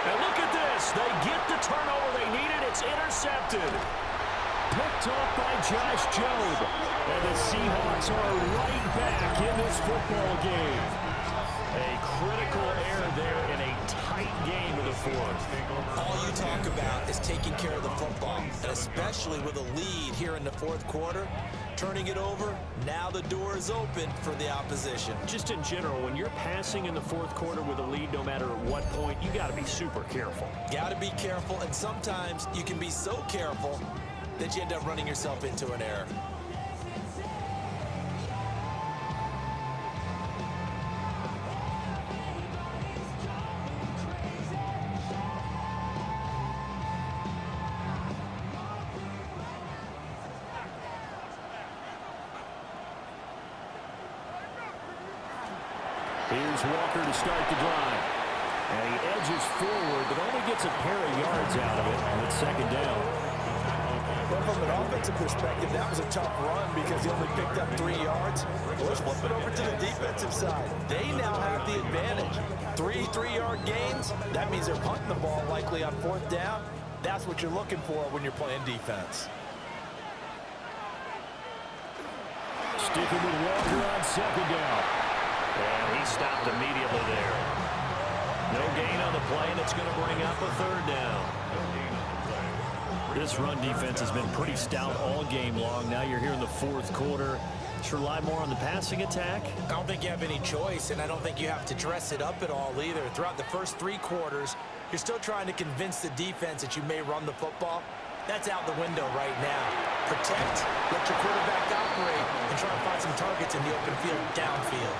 And look at this. They get the turnover they needed. It's intercepted. Picked off by Josh Jobe. And the Seahawks are right back in this football game. A critical error there in a tight game of the 4th. All you talk about is taking care of the football, and especially with a lead here in the 4th quarter. Turning it over, now the door is open for the opposition. Just in general, when you're passing in the 4th quarter with a lead, no matter at what point, you got to be super careful. Got to be careful, and sometimes you can be so careful that you end up running yourself into an error. Here's Walker to start the drive. And he edges forward, but only gets a pair of yards out of it on its 2nd down. Well, from an offensive perspective, that was a tough run because he only picked up 3 yards. Well, let's flip it over to the defensive side. They now have the advantage. 3 3-yard gains. That means they're punting the ball likely on 4th down. That's what you're looking for when you're playing defense. Sticking with Walker on 2nd down. And he stopped immediately there. No gain on the play, and it's going to bring up a 3rd down. This run defense has been pretty stout all game long. Now you're here in the 4th quarter. Just rely more on the passing attack. I don't think you have any choice, and I don't think you have to dress it up at all either. Throughout the first 3 quarters, you're still trying to convince the defense that you may run the football. That's out the window right now. Protect, let your quarterback operate, and try to find some targets in the open field downfield.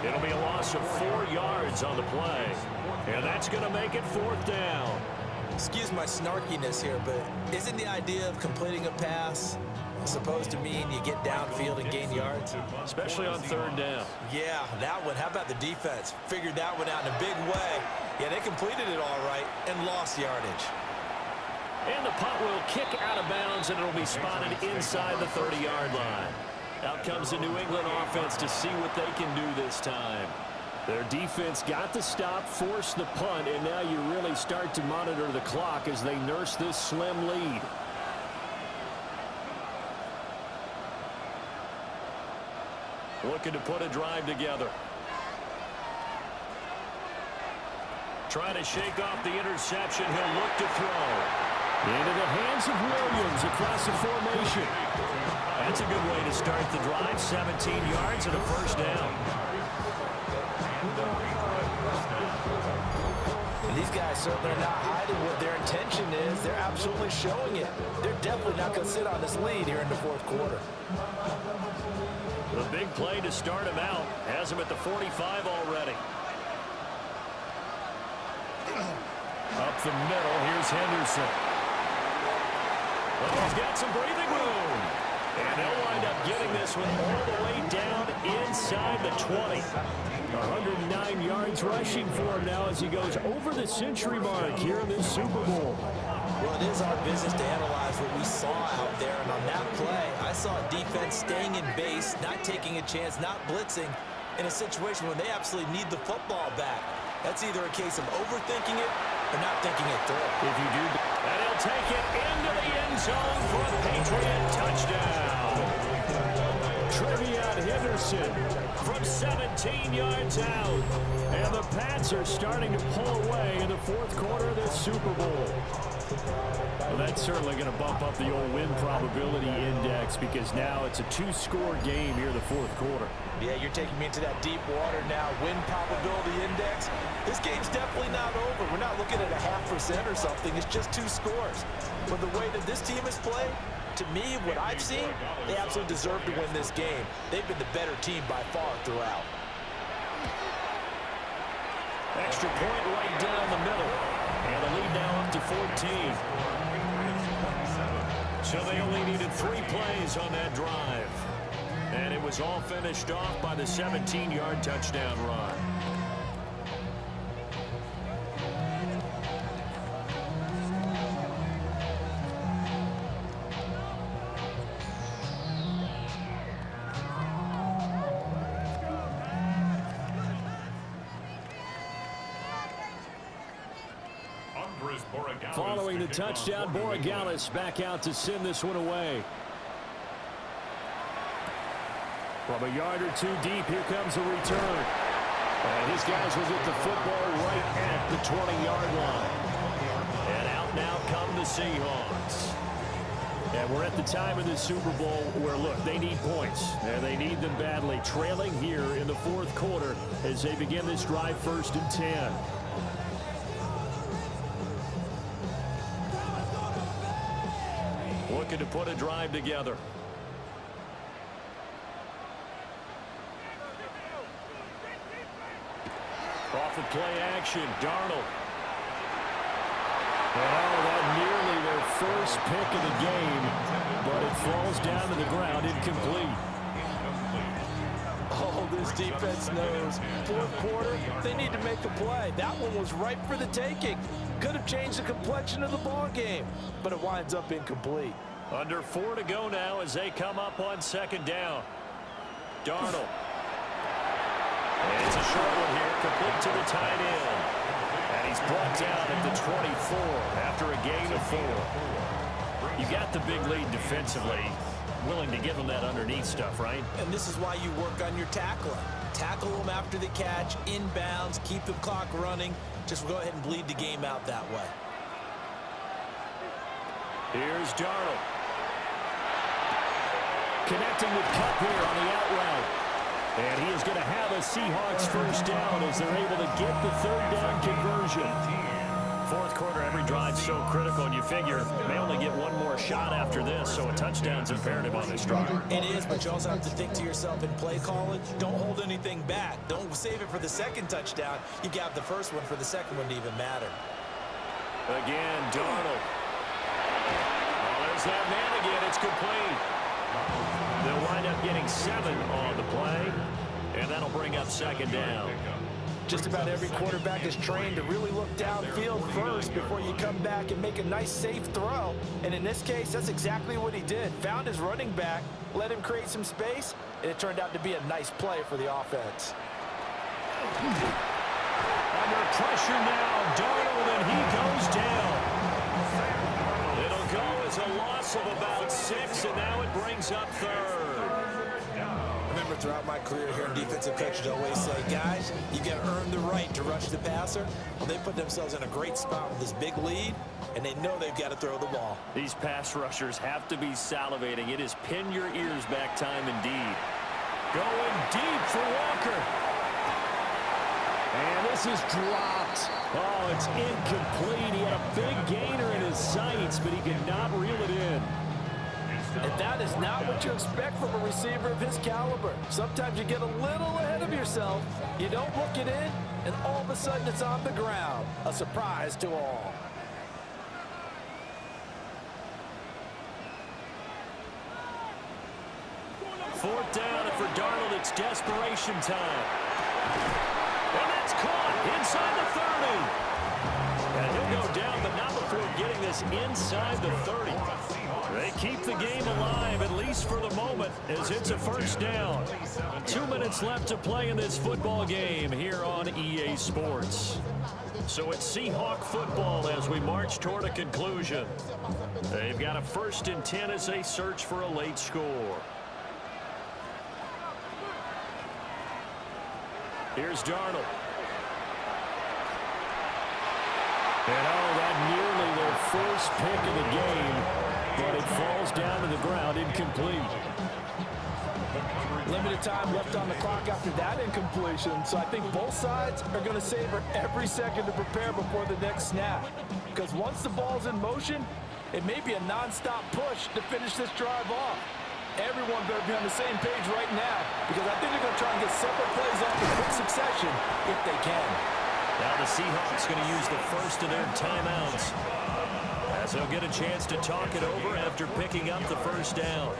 It'll be a loss of 4 yards on the play. And that's going to make it 4th down. Excuse my snarkiness here, but isn't the idea of completing a pass supposed to mean you get downfield and gain yards? especially on third down. Yeah, that one. How about the defense? Figured that one out in a big way. Yeah, they completed it all right and lost yardage. And the punt will kick out of bounds, and it'll be spotted inside the 30-yard line. Out comes the New England offense to see what they can do this time. Their defense got the stop, forced the punt, and now you really start to monitor the clock as they nurse this slim lead. Looking to put a drive together. Trying to shake off the interception. He'll look to throw. Into the hands of Williams across the formation. That's a good way to start the drive. 17 yards and a first down. And these guys certainly are not hiding what their intention is. They're absolutely showing it. They're definitely not going to sit on this lead here in the fourth quarter. The big play to start him out. Has him at the 45 already. Up the middle. Here's Henderson. Oh, he's got some breathing room. And they'll wind up getting this one all the way down inside the 20. 109 yards rushing for him now as he goes over the century mark here in this Super Bowl. Well, it is our business to analyze what we saw out there. And on that play, I saw a defense staying in base, not taking a chance, not blitzing in a situation where they absolutely need the football back. That's either a case of overthinking it or not thinking it through. If you do, and he'll take it into the end zone for a Patriot touchdown. Trevion Henderson from 17 yards out. And the Pats are starting to pull away in the fourth quarter of this Super Bowl. Well, that's certainly going to bump up the old win probability index because now it's a two-score game here in the fourth quarter. Yeah, you're taking me into that deep water now. Win probability index. This game's definitely not over. We're not looking at a 0.5% or something. It's just two scores. But the way that this team has played, to me, what I've seen, they absolutely deserve to win this game. They've been the better team by far throughout. Extra point right down the middle. And the lead now up to 14. So they only needed 3 plays on that drive. And it was all finished off by the 17-yard touchdown run. Following the touchdown, Borregales back out to send this one away. From a yard or two deep, here comes a return. And his guys will get the football right at the 20-yard line. And out now come the Seahawks. And we're at the time of the Super Bowl where, look, they need points. And they need them badly. Trailing here in the fourth quarter as they begin this drive 1st and 10. Looking to put a drive together. Off of play action, Darnold. Oh, that nearly their first pick of the game, but it falls down to the ground, incomplete. Oh, this defense knows. Fourth quarter, they need to make a play. That one was ripe for the taking. Could have changed the complexion of the ball game, but it winds up incomplete. Under 4 to go now as they come up on 2nd down. Darnold. And it's a short one here, complete to the tight end. And he's brought down at the 24 after a gain of 4. You got the big lead defensively. Willing to give them that underneath stuff, right? And this is why you work on your tackling. Tackle them after the catch, inbounds, keep the clock running. Just go ahead and bleed the game out that way. Here's Darnold. Connecting with Cup here on the out route. And he is going to have a Seahawks first down as they're able to get the 3rd down conversion. Fourth quarter, every drive's so critical, and you figure they only get one more shot after this, so a touchdown's imperative on this drive. It is, but you also have to think to yourself in play calling, don't hold anything back. Don't save it for the 2nd touchdown. You got the first one for the 2nd one to even matter. Again, Darnold. Oh, there's that man again. It's complete. They'll wind up getting 7 on the play, and that'll bring up second down. Just about every quarterback is trained to really look downfield first before you come back and make a nice, safe throw. And in this case, that's exactly what he did. Found his running back, let him create some space, and it turned out to be a nice play for the offense. Under pressure now, Darnold, and he goes down. It'll go as a loss of about 6, and now it brings up third. I remember throughout my career here in defensive coaches always say, guys, you got to earn the right to rush the passer. Well, they put themselves in a great spot with this big lead, and they know they've got to throw the ball. These pass rushers have to be salivating. It is pin your ears back time indeed. Going deep for Walker. And this is dropped. Oh, it's incomplete. He had a big gainer in his sights, but he could not reel it in. And that is not what you expect from a receiver of his caliber. Sometimes you get a little ahead of yourself. You don't look it in, and all of a sudden it's on the ground. A surprise to all. Fourth down, and for Darnold, it's desperation time. And that's caught inside the 30. And he'll go down, but not before getting this inside the 30. They keep the game alive, at least for the moment, as it's a first down. 2 minutes left to play in this football game here on EA Sports. So it's Seahawk football as we march toward a conclusion. They've got a 1st and 10 as they search for a late score. Here's Darnold. And oh, that nearly their first pick of the game, but it falls down to the ground incomplete. Limited time left on the clock after that incompletion, so I think both sides are going to savor every second to prepare before the next snap. Because once the ball's in motion, it may be a non-stop push to finish this drive off. Everyone better be on the same page right now, because I think they're going to try and get several plays off in quick succession if they can. Now the Seahawks going to use the first of their timeouts, as they'll get a chance to talk it over after picking up the first down.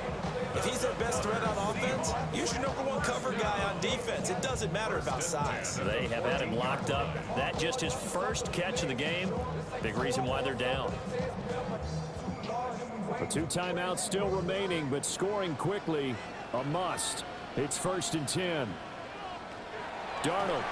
If he's their best threat on offense, use your #1 cover guy on defense. It doesn't matter about size. They have had him locked up. That just his first catch of the game. Big reason why they're down. The 2 timeouts still remaining, but scoring quickly, a must. It's 1st and 10. Darnold.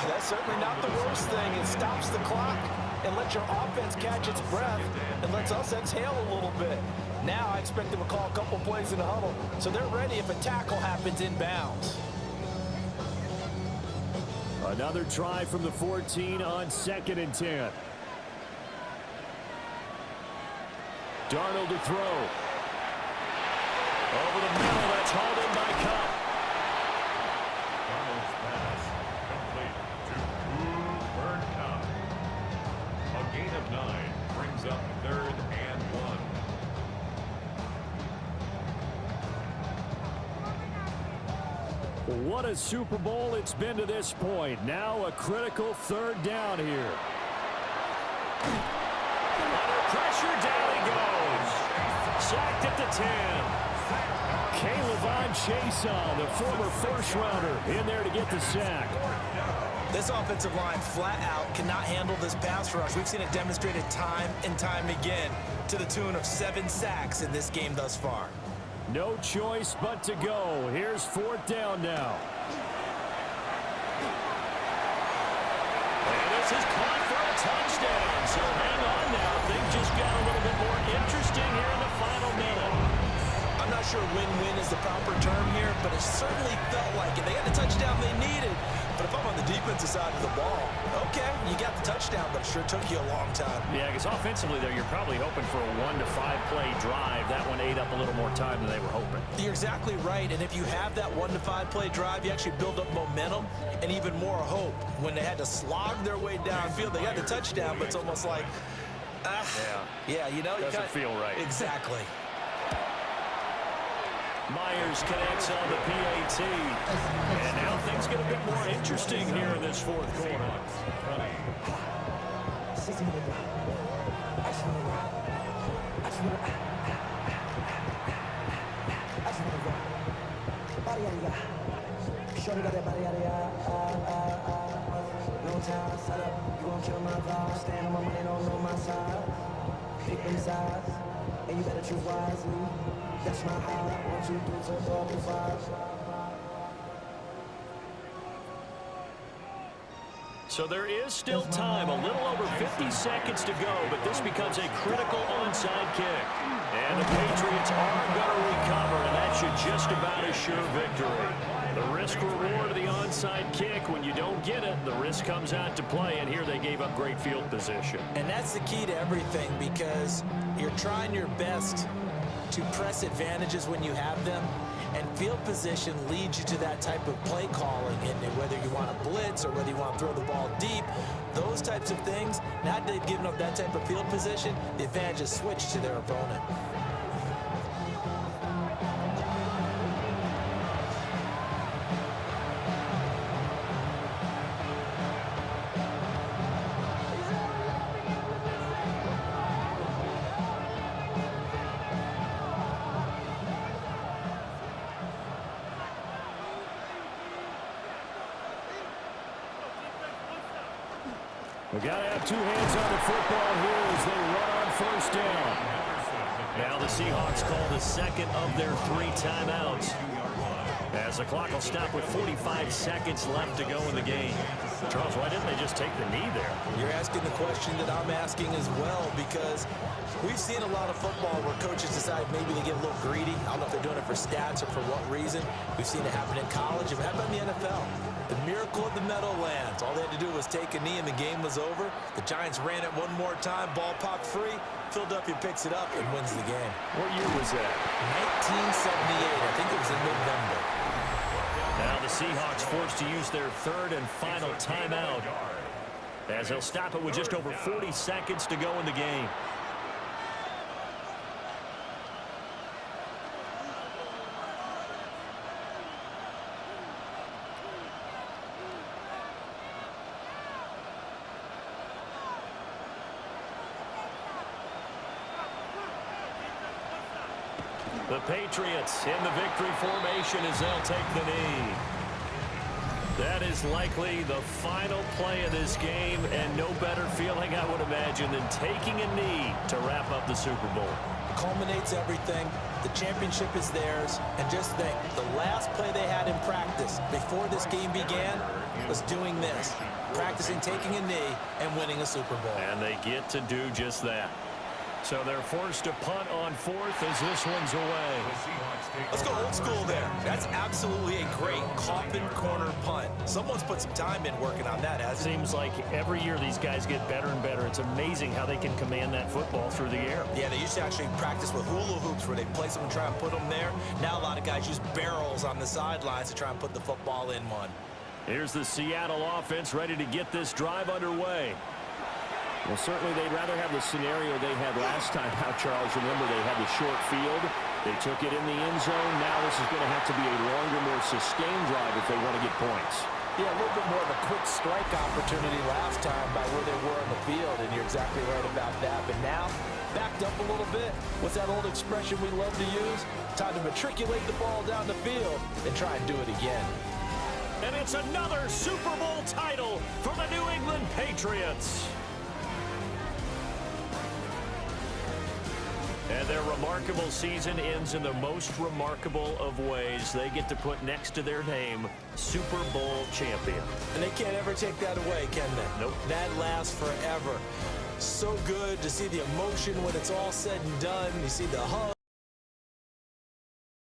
That's certainly not the worst thing. It stops the clock and lets your offense catch its breath and lets us exhale a little bit. Now I expect them to call a couple plays in the huddle, so they're ready if a tackle happens inbounds. Another try from the 14 on 2nd and 10. Darnold to throw. Over the middle, that's hauled in by Cup. Darnold's pass complete to Cooper Cup. A gain of 9 brings up 3rd and 1. What a Super Bowl it's been to this point. Now a critical 3rd down here. Under pressure, down he goes. Sacked at the 10. Caleb Chason, the former first-rounder, in there to get the sack. This offensive line flat out cannot handle this pass rush. We've seen it demonstrated time and time again to the tune of 7 sacks in this game thus far. No choice but to go. Here's 4th down now. And this is caught for a touchdown. So hang on now. Things just got a little bit more interesting here in the final minute. I'm not sure win-win is the proper term here, but it certainly felt like it. They got the touchdown they needed. But if I'm on the defensive side of the ball, okay, you got the touchdown, but it sure took you a long time. Yeah, because offensively, though, you're probably hoping for a 1 to 5 play drive. That one ate up a little more time than they were hoping. You're exactly right, and if you have that 1 to 5 play drive, you actually build up momentum and even more hope. When they had to slog their way downfield, they got the touchdown, but it's almost like, yeah, you know, doesn't feel right. Exactly. Myers connects on the PAT. And now things get a bit more interesting here in this 4th quarter. Shorty got that body out of no time, set up, you gon' kill my vibe. Stand on my money, don't know my side. Pick them sides, and you better choose wisely. That's my high, 1, 2, 3, 4, 5. So there is still time, a little over 50 seconds to go, but this becomes a critical onside kick. And the Patriots are going to recover, and that should just about assure victory. The risk-reward of the onside kick, when you don't get it, the risk comes out to play, and here they gave up great field position. And that's the key to everything, because you're trying your best to press advantages when you have them, and field position leads you to that type of play calling, and whether you want to blitz or whether you want to throw the ball deep, those types of things. Now that they've given up that type of field position, the advantage is switched to their opponent. We've got to have two hands on the football here as they run on first down. Now the Seahawks call the second of their 3 timeouts, as the clock will stop with 45 seconds left to go in the game. Charles, why didn't they just take the knee there? You're asking the question that I'm asking as well, because we've seen a lot of football where coaches decide maybe they get a little greedy. I don't know if they're doing it for stats or for what reason. We've seen it happen in college. It happened in the NFL. The miracle of the Meadowlands. All they had to do was take a knee and the game was over. The Giants ran it one more time. Ball popped free. Philadelphia picks it up and wins the game. What year was that? 1978. I think it was in November. Now the Seahawks forced to use their 3rd and final timeout, as they'll stop it with just over 40 seconds to go in the game. The Patriots in the victory formation as they'll take the knee. That is likely the final play of this game, and no better feeling, I would imagine, than taking a knee to wrap up the Super Bowl. Culminates everything. The championship is theirs. And just think, the last play they had in practice before this game began was doing this, practicing taking a knee and winning a Super Bowl. And they get to do just that. So they're forced to punt on 4th as this one's away. Let's go old school there. That's absolutely a great coffin corner punt. Someone's put some time in working on that, hasn't it? Seems like every year these guys get better and better. It's amazing how they can command that football through the air. Yeah, they used to actually practice with hula hoops where they place them and try and put them there. Now a lot of guys use barrels on the sidelines to try and put the football in one. Here's the Seattle offense ready to get this drive underway. Well, certainly they'd rather have the scenario they had last time out, Charles. Remember, they had the short field. They took it in the end zone. Now this is going to have to be a longer, more sustained drive if they want to get points. Yeah, a little bit more of a quick strike opportunity last time by where they were on the field, and you're exactly right about that. But now, backed up a little bit. What's that old expression we love to use? Time to matriculate the ball down the field and try and do it again. And it's another Super Bowl title for the New England Patriots. And their remarkable season ends in the most remarkable of ways. They get to put next to their name, Super Bowl champion. And they can't ever take that away, can they? Nope. That lasts forever. So good to see the emotion when it's all said and done. You see the hug.